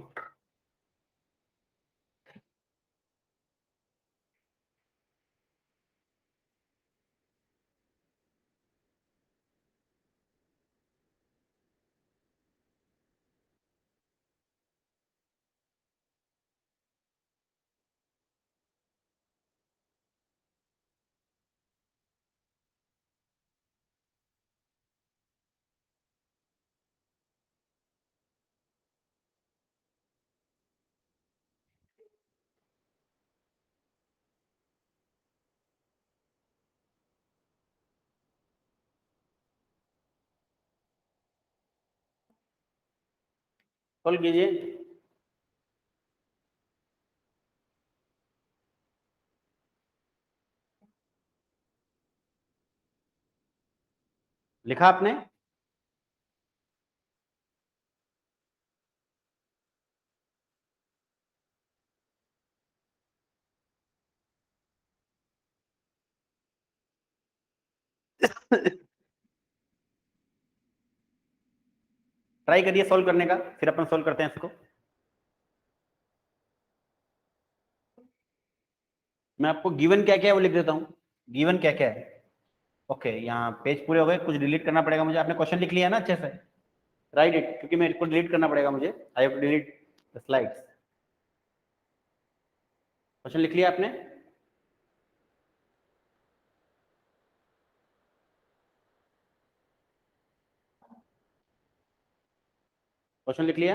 सॉल्व कीजिए। लिखा आपने? ट्राई करिए सॉल्व करने का, फिर अपन सॉल्व करते हैं इसको। मैं आपको गिवन क्या क्या है वो लिख देता हूँ। गिवन क्या क्या है। ओके, यहाँ पेज पूरे हो गए, कुछ डिलीट करना पड़ेगा मुझे। आपने क्वेश्चन लिख लिया ना अच्छे से? राइट इट, क्योंकि मेरे को डिलीट करना पड़ेगा मुझे। I have to delete the slides. Question लिख लिया आपने? क्वेश्चन लिख लिया?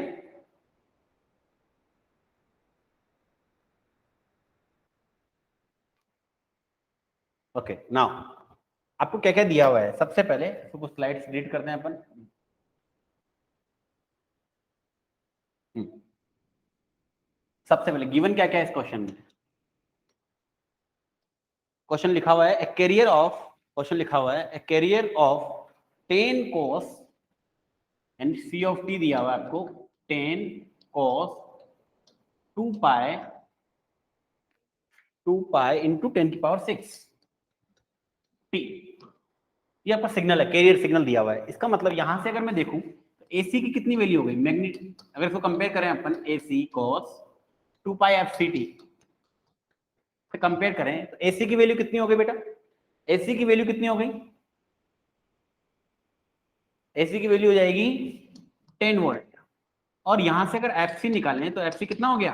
ओके नाउ आपको क्या क्या दिया हुआ है। सबसे पहले इसको कुछ स्लाइड्स डिलीट करते हैं अपन। सबसे पहले गिवन क्या क्या है इस क्वेश्चन में। क्वेश्चन लिखा हुआ है ए कैरियर ऑफ, क्वेश्चन लिखा हुआ है a carrier of 10 cos and C of T दिया हुआ है आपको 10 cos 2 पाई इंटू 10 की पावर 6 टी। ये आपका सिग्नल है, कैरियर सिग्नल दिया हुआ है। इसका मतलब यहां से अगर मैं देखूं तो एसी की कितनी वैल्यू हो गई, मैग्नेट, अगर इसको कंपेयर करें अपन AC cos 2 pi F C T से कंपेयर करें तो एसी की वैल्यू कितनी हो गई बेटा? एसी की वैल्यू कितनी हो गई? एसी की वैल्यू हो जाएगी 10 वोल्ट। और यहां से अगर एफसी निकालें तो एफसी कितना हो गया?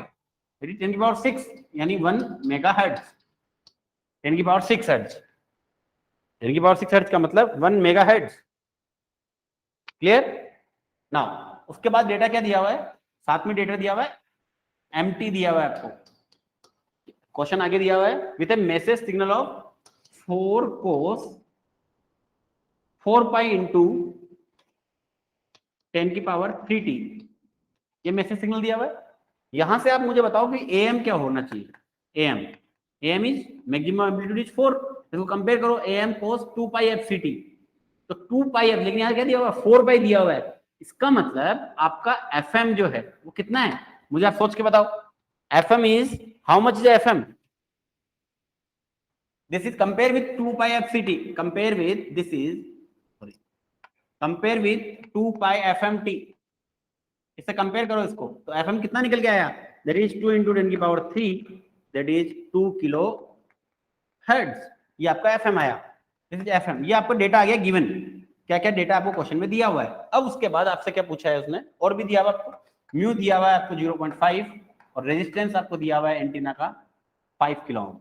10 की पावर 6 यानी 1 मेगा हर्ट्ज। 10 की पावर 6 हर्ट्ज, 10 की पावर 6 हर्ट्ज का मतलब 1 मेगा हर्ट्ज। क्लियर? नाउ उसके बाद डेटा क्या दिया हुआ है? साथ में डेटा दिया हुआ है एमटी दिया हुआ है आपको। क्वेश्चन आगे दिया हुआ है with A message signal of 4 cos 4 pi into 10 की पावर 3t। ये मैसेज सिग्नल दिया हुआ है। यहां से आप मुझे बताओ कि एएम क्या होना चाहिए। Am, am is maximum amplitude is 4। इसको कंपेयर करो एएम cos 2 पाई एफसीटी, तो 2 पाई एफ, लेकिन यहां क्या दिया हुआ है? 4 पाई दिया हुआ है। इसका मतलब आपका एफएम जो है वो कितना है, मुझे आप सोच के बताओ। FM is how much is FM? This is compare with 2 pi fct. Compare with this is sorry. Compare with 2 pi fmt. इससे कंपेयर करो इसको, तो fm कितना निकल के आया? That is 2 into 10 की power 3, that is 2 kilo hertz. ये आपका fm आया। This is fm। ये आपको डेटा आ गया गिवन। क्या क्या डेटा आपको क्वेश्चन में दिया हुआ है। अब उसके बाद आपसे क्या पूछा है उसने, और भी दिया हुआ आपको। म्यू दिया हुआ है आपको 0.5 और रेजिस्टेंस आपको दिया हुआ है एंटीना का 5 किलो ओम,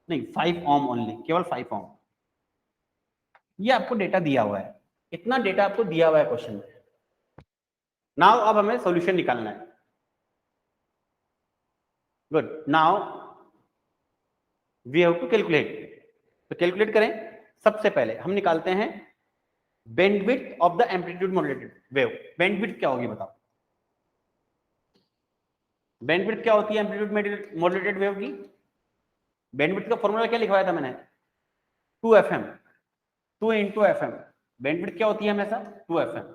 नहीं 5 ओम ओनली, केवल 5 ओम। ये आपको डेटा दिया हुआ है, इतना डेटा आपको दिया हुआ है क्वेश्चन में। नाउ अब हमें सॉल्यूशन निकालना है। Good, now we have to calculate. तो कैलकुलेट करें। सबसे पहले हम निकालते हैं bandwidth of the amplitude modulated wave. Bandwidth क्या होगी बताओ? बैंडविड्थ क्या होती है एम्पलीट्यूड मॉड्यूलेटेड वेव की? बैंडविड्थ का फॉर्मूला क्या लिखवाया था मैंने? 2fm, 2 into F M. Bandwidth क्या होती है हमेशा? 2fm।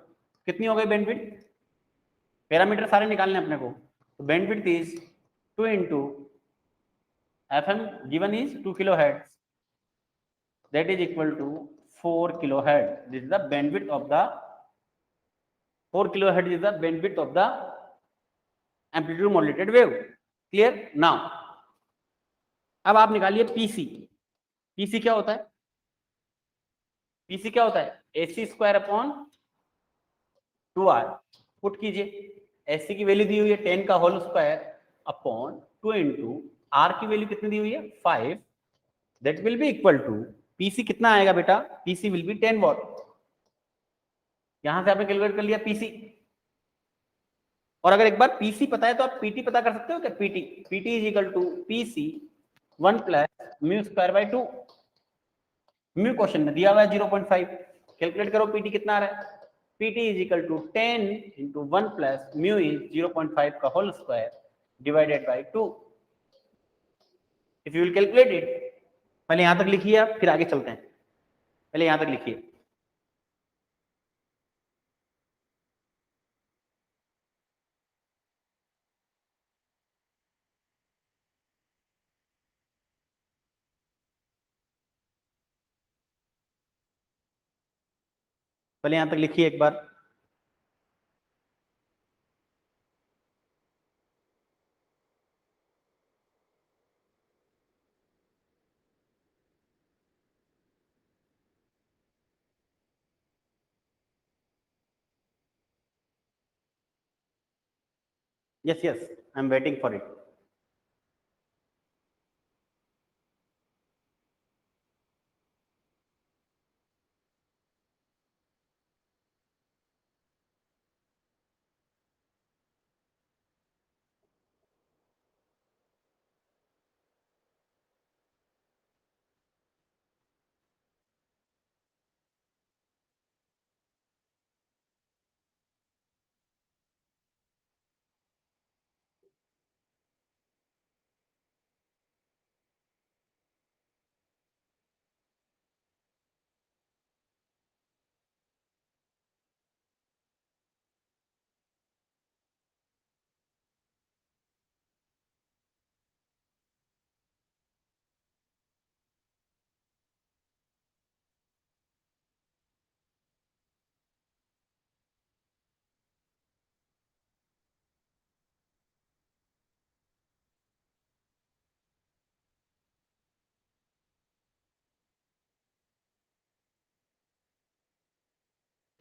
कितनी हो गई बैंडविड्थ? पैरामीटर सारे निकालने अपने को। तो bandwidth is 2 into fm given is 2 kilohertz, that is equal to 4 kilohertz. This is the bandwidth of the 4 kilohertz is the bandwidth of the amplitude modulated wave. Clear? Now अब आप निकालिए PC. PC क्या होता है? PC क्या होता है? AC square upon 2r। Put कीजिए, AC की वैल्यू दी हुई है 10 का whole square upon 2 into R की वैल्यू कितनी दी हुई है? 5। That will be equal to, PC कितना आएगा बेटा? PC will be 10 watt. यहां से आपने कैलकुलेट कर लिया पीसी। और अगर एक बार पीसी पता है तो आप पीटी पता कर सकते हो क्या? PT, PT is equal to PC 1 plus mu square by 2। Mu question में दिया हुआ है 0.5। कैलकुलेट करो पीटी कितना आ रहा है? PT is equal to 10 into 1 plus mu is 0.5 का whole square divided by 2। If you will calculate it, पहले यहां तक लिखिए आप, फिर आगे चलते हैं। पहले यहां तक लिखिए। पहले यहां तक लिखिए एक बार। Yes, yes, I'm waiting for it.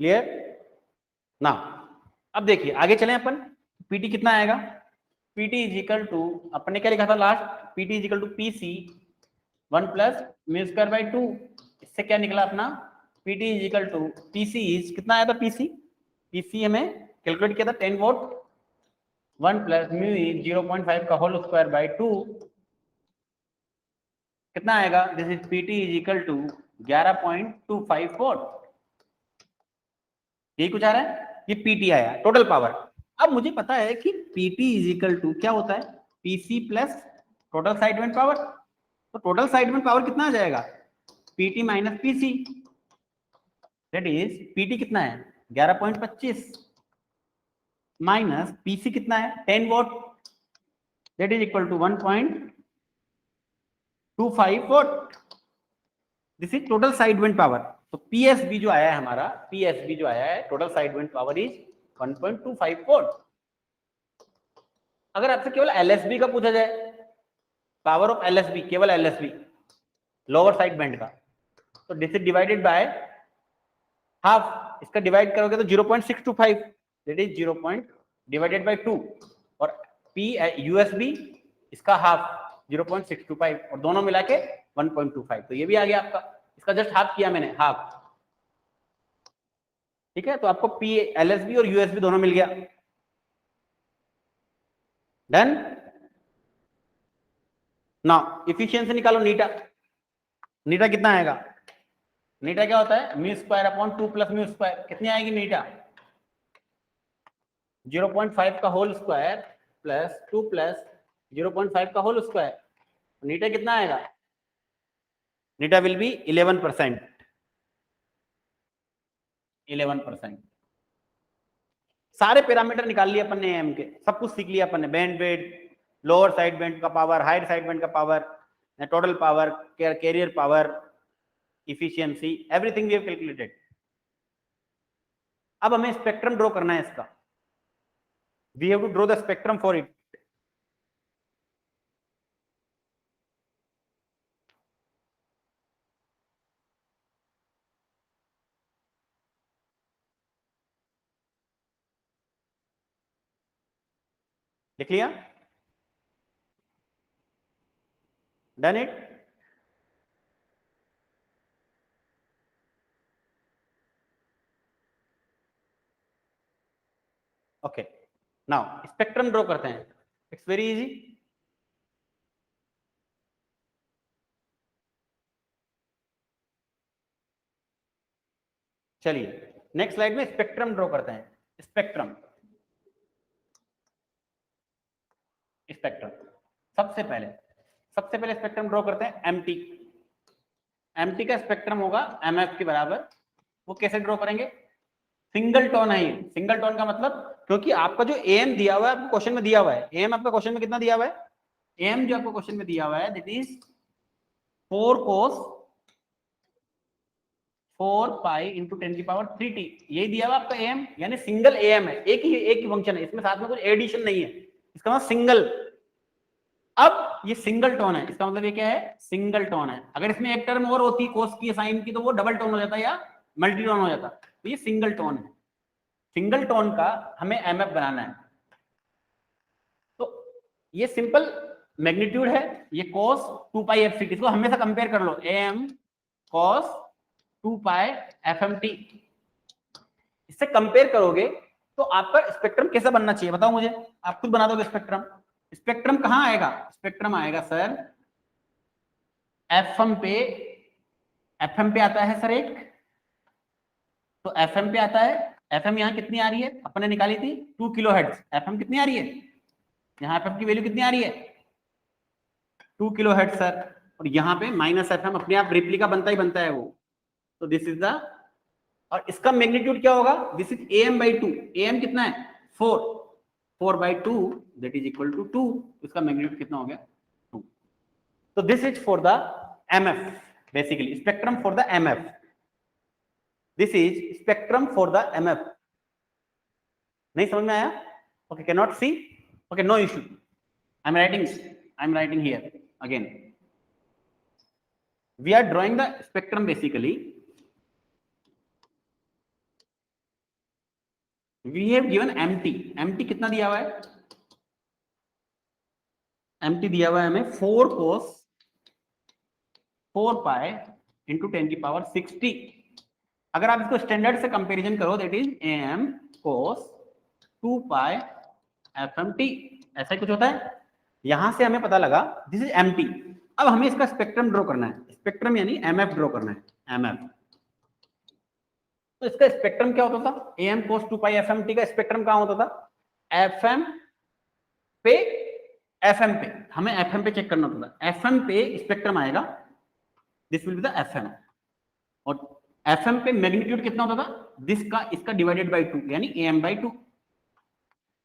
Clear ना? अब देखिए आगे चलें अपन। पीटी कितना आएगा? पीटी इज इक्वल टू, अपने क्या लिखा था last? PT is equal to PC 1 plus mu square by 2। इससे क्या निकला अपना? PT is equal to PC is, कितना आया था पीसी? पीसी हमें कैलकुलेट किया था 10 वोल्ट। 1 प्लस म्यू इज 0.5 का होल स्क्वायर बाई 2। कितना आएगा? This is PT is equal to 11.25 volt. यही कुछ आ रहा है। ये पीटी आया, टोटल पावर। अब मुझे पता है कि पीटी इज इक्वल टू क्या होता है? PC plus total side band power. तो टोटल साइड इवेंट पावर कितना आ जाएगा? PT minus PC, that is PT कितना है? 11.25 माइनस पीसी कितना है? 10 volt, that is equal to 1.25 volt. This is total side band power. तो पीएसबी जो आया है हमारा, पीएसबी जो आया है total side band power is 1.25 volt. अगर आपसे केवल एलएसबी का पूछा जाए, पावर ऑफ एलएसबी, केवल एलएसबी लोअर साइड बैंड का, तो this is divided by half. इसका डिवाइड करोगे तो 0.625, दैट इज 0 डिवाइडेड बाय 2। और पी यूएसबी इसका हाफ 0.625, और दोनों मिला के 1.25। तो ये भी आ गया आपका। इसका जस्ट हाफ किया मैंने, हाफ। ठीक है, तो आपको पी एलएसबी और यूएसबी दोनों मिल गया। डन। नाउ इफिशियंसी निकालो नीटा। नीटा कितना आएगा? नीटा क्या होता है, mu square upon 2 plus mu square, कितनी आएगी नीटा, 0.5 का होल स्क्वायर प्लस 2 प्लस 0.5 का होल स्क्वायर, नीटा कितना आएगा, नीटा विल बी 11%, 11%। सारे पैरामीटर निकाल लिए अपन ने एम के, सब कुछ सीख लिया अपन ने, bandwidth, lower side band का पावर, हायर साइड बैंड का power, total power, carrier power, efficiency, everything we have calculated. अब हमें स्पेक्ट्रम ड्रॉ करना है इसका, we have to draw the spectrum for it. लिख लिया, done it. Okay, now spectrum draw करते हैं, इट्स वेरी इजी। चलिए नेक्स्ट स्लाइड में स्पेक्ट्रम ड्रॉ करते हैं, स्पेक्ट्रम, स्पेक्ट्रम सबसे पहले स्पेक्ट्रम ड्रॉ करते हैं एमटी। एमटी का स्पेक्ट्रम होगा एमएफ के बराबर। वो कैसे ड्रॉ करेंगे, सिंगल टोन है ये, सिंगल टोन का मतलब, क्योंकि आपका जो एम दिया हुआ है आपको क्वेश्चन में दिया हुआ है, एम आपका क्वेश्चन में कितना दिया हुआ है, एम जो आपको क्वेश्चन में दिया हुआ है that is 4 cos 4 pi into 10 की पावर 3t, यही दिया हुआ आपका एम, यानी सिंगल एम है, एक ही फंक्शन है, इसमें साथ में कुछ एडिशन नहीं है, इसका मतलब सिंगल। अब ये सिंगल टोन है, इसका मतलब ये क्या है, सिंगल टोन है। अगर इसमें एक टर्म और होती कोस की साइन की तो वो डबल टोन हो जाता या मल्टी टोन हो जाता, तो ये सिंगल टोन है। सिंगल टोन का हमें एमएफ बनाना है, तो ये सिंपल मैग्नीट्यूड है, ये cos 2 पाई एफ सी, इसको हमेशा कंपेयर कर लो, M cos 2 pi F M T, इससे कंपेयर करोगे तो आपका स्पेक्ट्रम कैसा बनना चाहिए बताओ मुझे, आप खुद बना दोगे स्पेक्ट्रम। स्पेक्ट्रम कहां आएगा, स्पेक्ट्रम आएगा सर एफएम पे, एफएम पे आता है सर एक, तो एफएम पे आता है, एफएम यहाँ कितनी आ रही है, अपने निकाली थी 2 किलोहर्ट्ज, एफएम कितनी आ रही है, यहाँ एफएम की वैल्यू कितनी आ रही है 2 किलोहर्ट्ज सर, और यहाँ पे माइनस एफएम अपने आप रिप्लिका बनता ही बनता है वो, तो दिस इज द, और इसका मैग्नीट्यूड क्या होगा, this is am by 2, am कितना है 4 by 2 that is equal to 2, इसका मैग्नीट्यूड कितना हो गया 2। तो this is for the mf, basically spectrum for the mf, this is spectrum for the mf। नहीं समझ में आया, okay, can not see, okay, no issue, I am writing here again, we are drawing the spectrum basically, we have given empty कितना दिया हुआ है, empty दिया हुआ है हमें 4 cos 4 पाई इंटू 10 की पावर 60। अगर आप इसको स्टैंडर्ड से कंपैरिजन करो that is am cos 2 pi fmt, ऐसा ही कुछ होता है। यहां से हमें पता लगा दिस इज empty। अब हमें इसका स्पेक्ट्रम ड्रॉ करना है, स्पेक्ट्रम यानी mf ड्रॉ करना है, mf। तो इसका स्पेक्ट्रम क्या होता था, am cos 2 पाई fmt का स्पेक्ट्रम कहां होता था, fm पे, fm पे, हमें fm पे चेक करना होता था, fm पे स्पेक्ट्रम आएगा, this will be the fm, और fm पे मैग्नीट्यूड कितना होता था, दिस का इसका डिवाइडेड बाय 2 यानी am by 2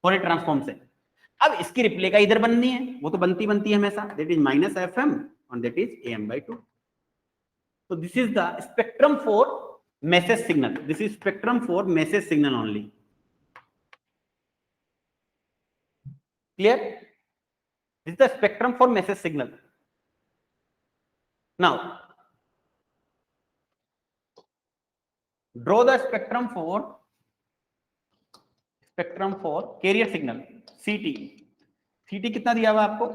for a transform से। अब इसकी रिप्लिका इधर बननी है, वो तो बनती है हमेशा, दैट इज माइनस fm और दैट इज am by 2। तो this is the spectrum for message signal, this is spectrum for message signal only, clear, this is the spectrum for message signal. Now draw the spectrum for carrier signal, ct। ct कितना दिया हुआ आपको,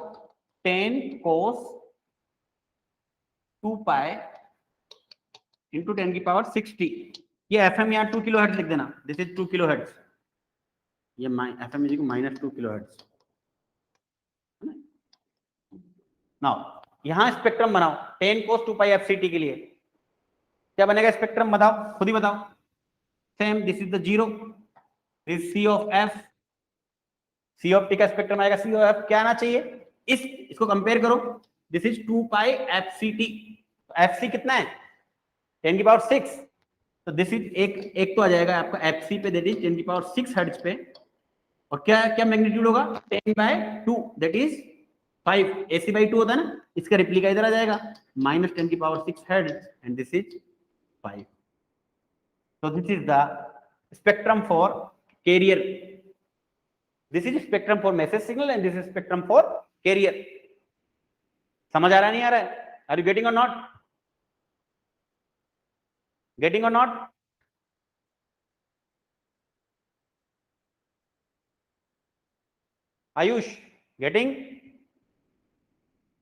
10 cos 2 pi into 10 की power 60, ये fm यहाँ 2 kilo hertz लिख देना, this is 2 kilo hertz, ये fm is minus 2 kilo hertz. Now यहां स्पेक्ट्रम बनाओ 10 cos 2 पाई fct के लिए, क्या बनेगा स्पेक्ट्रम, बताओ, खुद ही बताओ। Same, this is the zero, this C of F, C of T का स्पेक्ट्रम आएगा सी ऑफ एफ, क्या आना चाहिए, इसको कंपेयर करो, this is 2 pi F C T, F C कितना है 10 की पावर 6, तो दिस इज एक तो आ जाएगा आपका एफ सी पे, दैट इज 10 की पावर 6 हर्ट्ज पे, और क्या क्या मैग्नीट्यूड होगा 10/2, दैट इज 5, एसी बाई 2 होता है ना, इसका रिप्लिका इधर आ जाएगा -10 की power 6 hertz, and this is 5. So this is the spectrum for carrier. This is spectrum for message signal and this is spectrum for carrier. समझ आ रहा नहीं आ रहा है? Are you getting or not? Getting or not? Ayush, getting?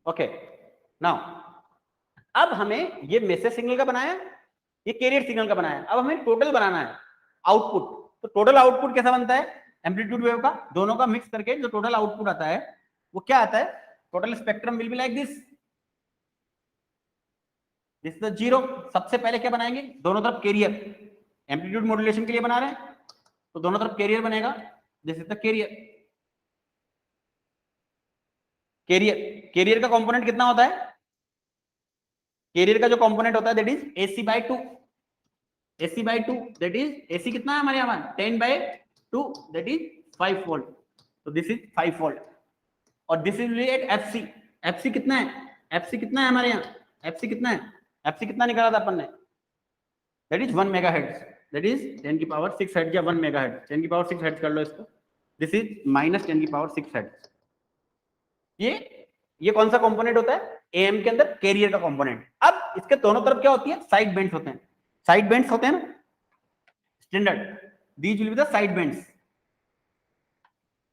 Okay. Now, अब हमें ये message signal का बनाया, ये कैरियर सिग्नल का बनाया, अब हमें टोटल बनाना है आउटपुट. तो टोटल आउटपुट कैसा बनता है, एम्पलीट्यूड वेव का दोनों का मिक्स करके जो टोटल आउटपुट आता है वो क्या आता है, total spectrum will be like this, this is the zero. सबसे पहले क्या बनाएंगे, दोनों तरफ कैरियर, एम्पलीट्यूड मॉड्यूलेशन के लिए बना रहे हैं तो दोनों तरफ कैरियर बनेगा, this is the carrier. Carrier का कंपोनेंट कितना होता है, कैरियर का जो कंपोनेंट होता है that is AC/2, AC/2 that is AC कितना है हमारे यहाँ 10/2 दैट इज 5 वोल्ट, तो दिस इज 5 वोल्ट. और this is at FC, FC कितना है, FC कितना है हमारे यहाँ, FC कितना है, FC कितना निकाला था अपन ने, that is 1 megahertz, that is 10 की पावर 6 हर्ट्ज या 1 मेगाहर्ट्ज, 10 की पावर 6 हर्ट्ज कर लो इसको, दिस इज -10 की पावर 6 हर्ट्ज. ये कौन सा कंपोनेंट होता है, AM के अंदर कैरियर का कंपोनेंट. अब इसके दोनों तरफ क्या होती है, साइड बेंड्स होते हैं, साइड बेंड्स होते हैं ना standard, these will be the side bands,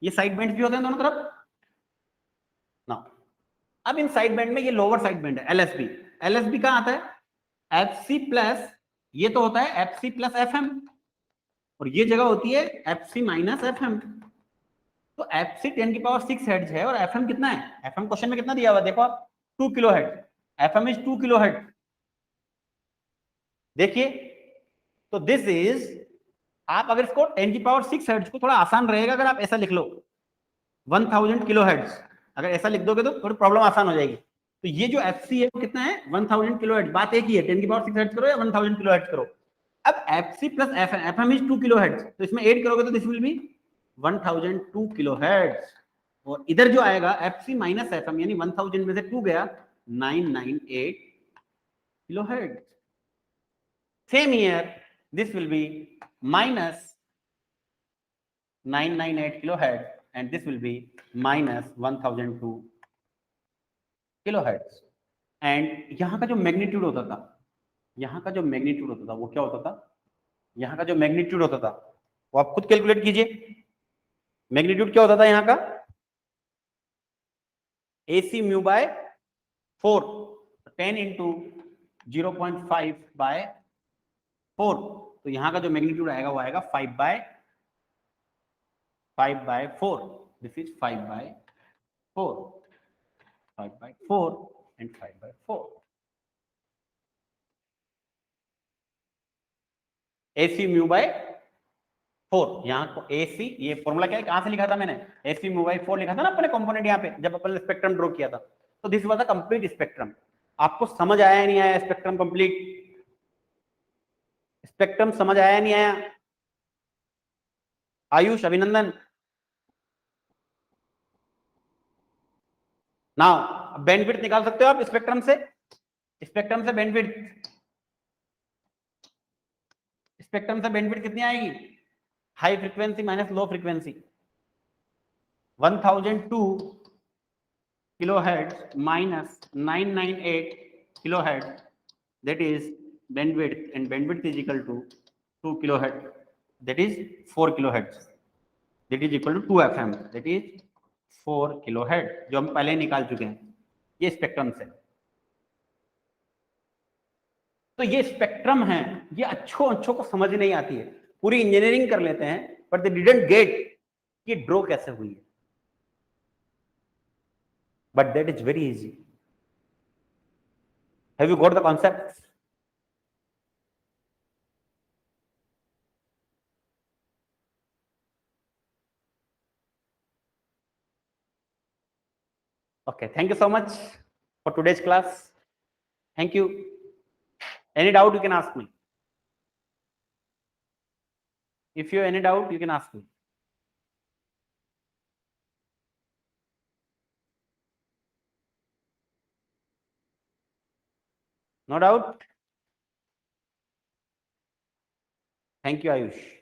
ये साइड बेंड्स भी होते हैं दोनों तरफ ना. अब इन साइड बेंड में ये लोअर साइड बेंड है LSB, LSB कहां आता है FC प्लस, ये तो होता है FC प्लस FM, और ये जगह होती है FC माइनस FM. तो FC 10 की पावर 6 हर्ट्ज है और FM कितना है, FM क्वेश्चन में कितना दिया हुआ देखो आप 2 kilo hertz, FM is 2 kilo hertz. देखिए तो दिस इज, आप अगर इसको 10 की पावर 6 हर्ट्ज को थोड़ा आसान रहेगा अगर आप ऐसा लिख लो 1000 किलो हर्ट्ज, अगर ऐसा लिख दोगे तो थोड़ी प्रॉब्लम आसान हो जाएगी. तो ये जो FC है वो कितना है 1000 किलो हर्ट्ज, बात एक ही है 10 की पावर 6 हर्ट्ज करो या 1000 किलो हर्ट्ज करो. अब FC plus FM is 2 kilo hertz, तो इसमें ऐड करोगे तो this will B 1002 kilo hertz, और इधर जो आएगा FC माइनस FM यानी 1000 में से 2 गया 998 kilo hertz. Same here this will B minus 998 kilohertz and this will be minus 1002 kilohertz. and यहाँ का जो मैग्नीट्यूड होता था, यहाँ का जो मैग्नीट्यूड होता था वो क्या होता था, यहाँ का जो मैग्नीट्यूड होता था वो आप खुद कैलकुलेट कीजिए. मैग्नीट्यूड क्या होता था यहाँ का, AC म्यू बाय 4, 10 इंटू 0.5/4, तो यहाँ का जो मैग्नीट्यूड आएगा वो आएगा 5/4, this is 5/4, 5/4 and 5/4. AC mu by 4, यहाँ को AC, ये फॉर्मूला क्या है, कहां से लिखा था मैंने, AC म्यू बाय 4 लिखा था ना अपने कंपोनेंट यहाँ पे जब अपन ने स्पेक्ट्रम ड्रॉ किया था. तो this was the complete spectrum. आपको समझ आया नहीं आया स्पेक्ट्रम कंप्लीट, स्पेक्ट्रम समझ आया नहीं आया, आयुष अभिनंदन. नाउ बैंडविड्थ निकाल सकते हो आप स्पेक्ट्रम से, स्पेक्ट्रम से बैंडविड्थ, स्पेक्ट्रम से बैंडविड्थ कितनी आएगी, high frequency minus low frequency 1002 kilohertz minus 998 kilohertz, that is bandwidth, and bandwidth is equal to 2 kilohertz, that is 4 kilohertz, that is equal to 2 FM, that is 4 kilohertz, जो हम पहले निकाल चुके हैं ये स्पेक्ट्रम से. तो ये स्पेक्ट्रम है, ये अच्छों को समझ नहीं आती है, पूरी इंजीनियरिंग कर लेते हैं बट दे डिडंट गेट कि ड्रॉ कैसे हुई है, but that is very easy. Have you got the concept? Okay, thank you so much for today's class. Thank you. Any doubt you can ask me. If you have any doubt, you can ask me. No doubt? Thank you, Ayush.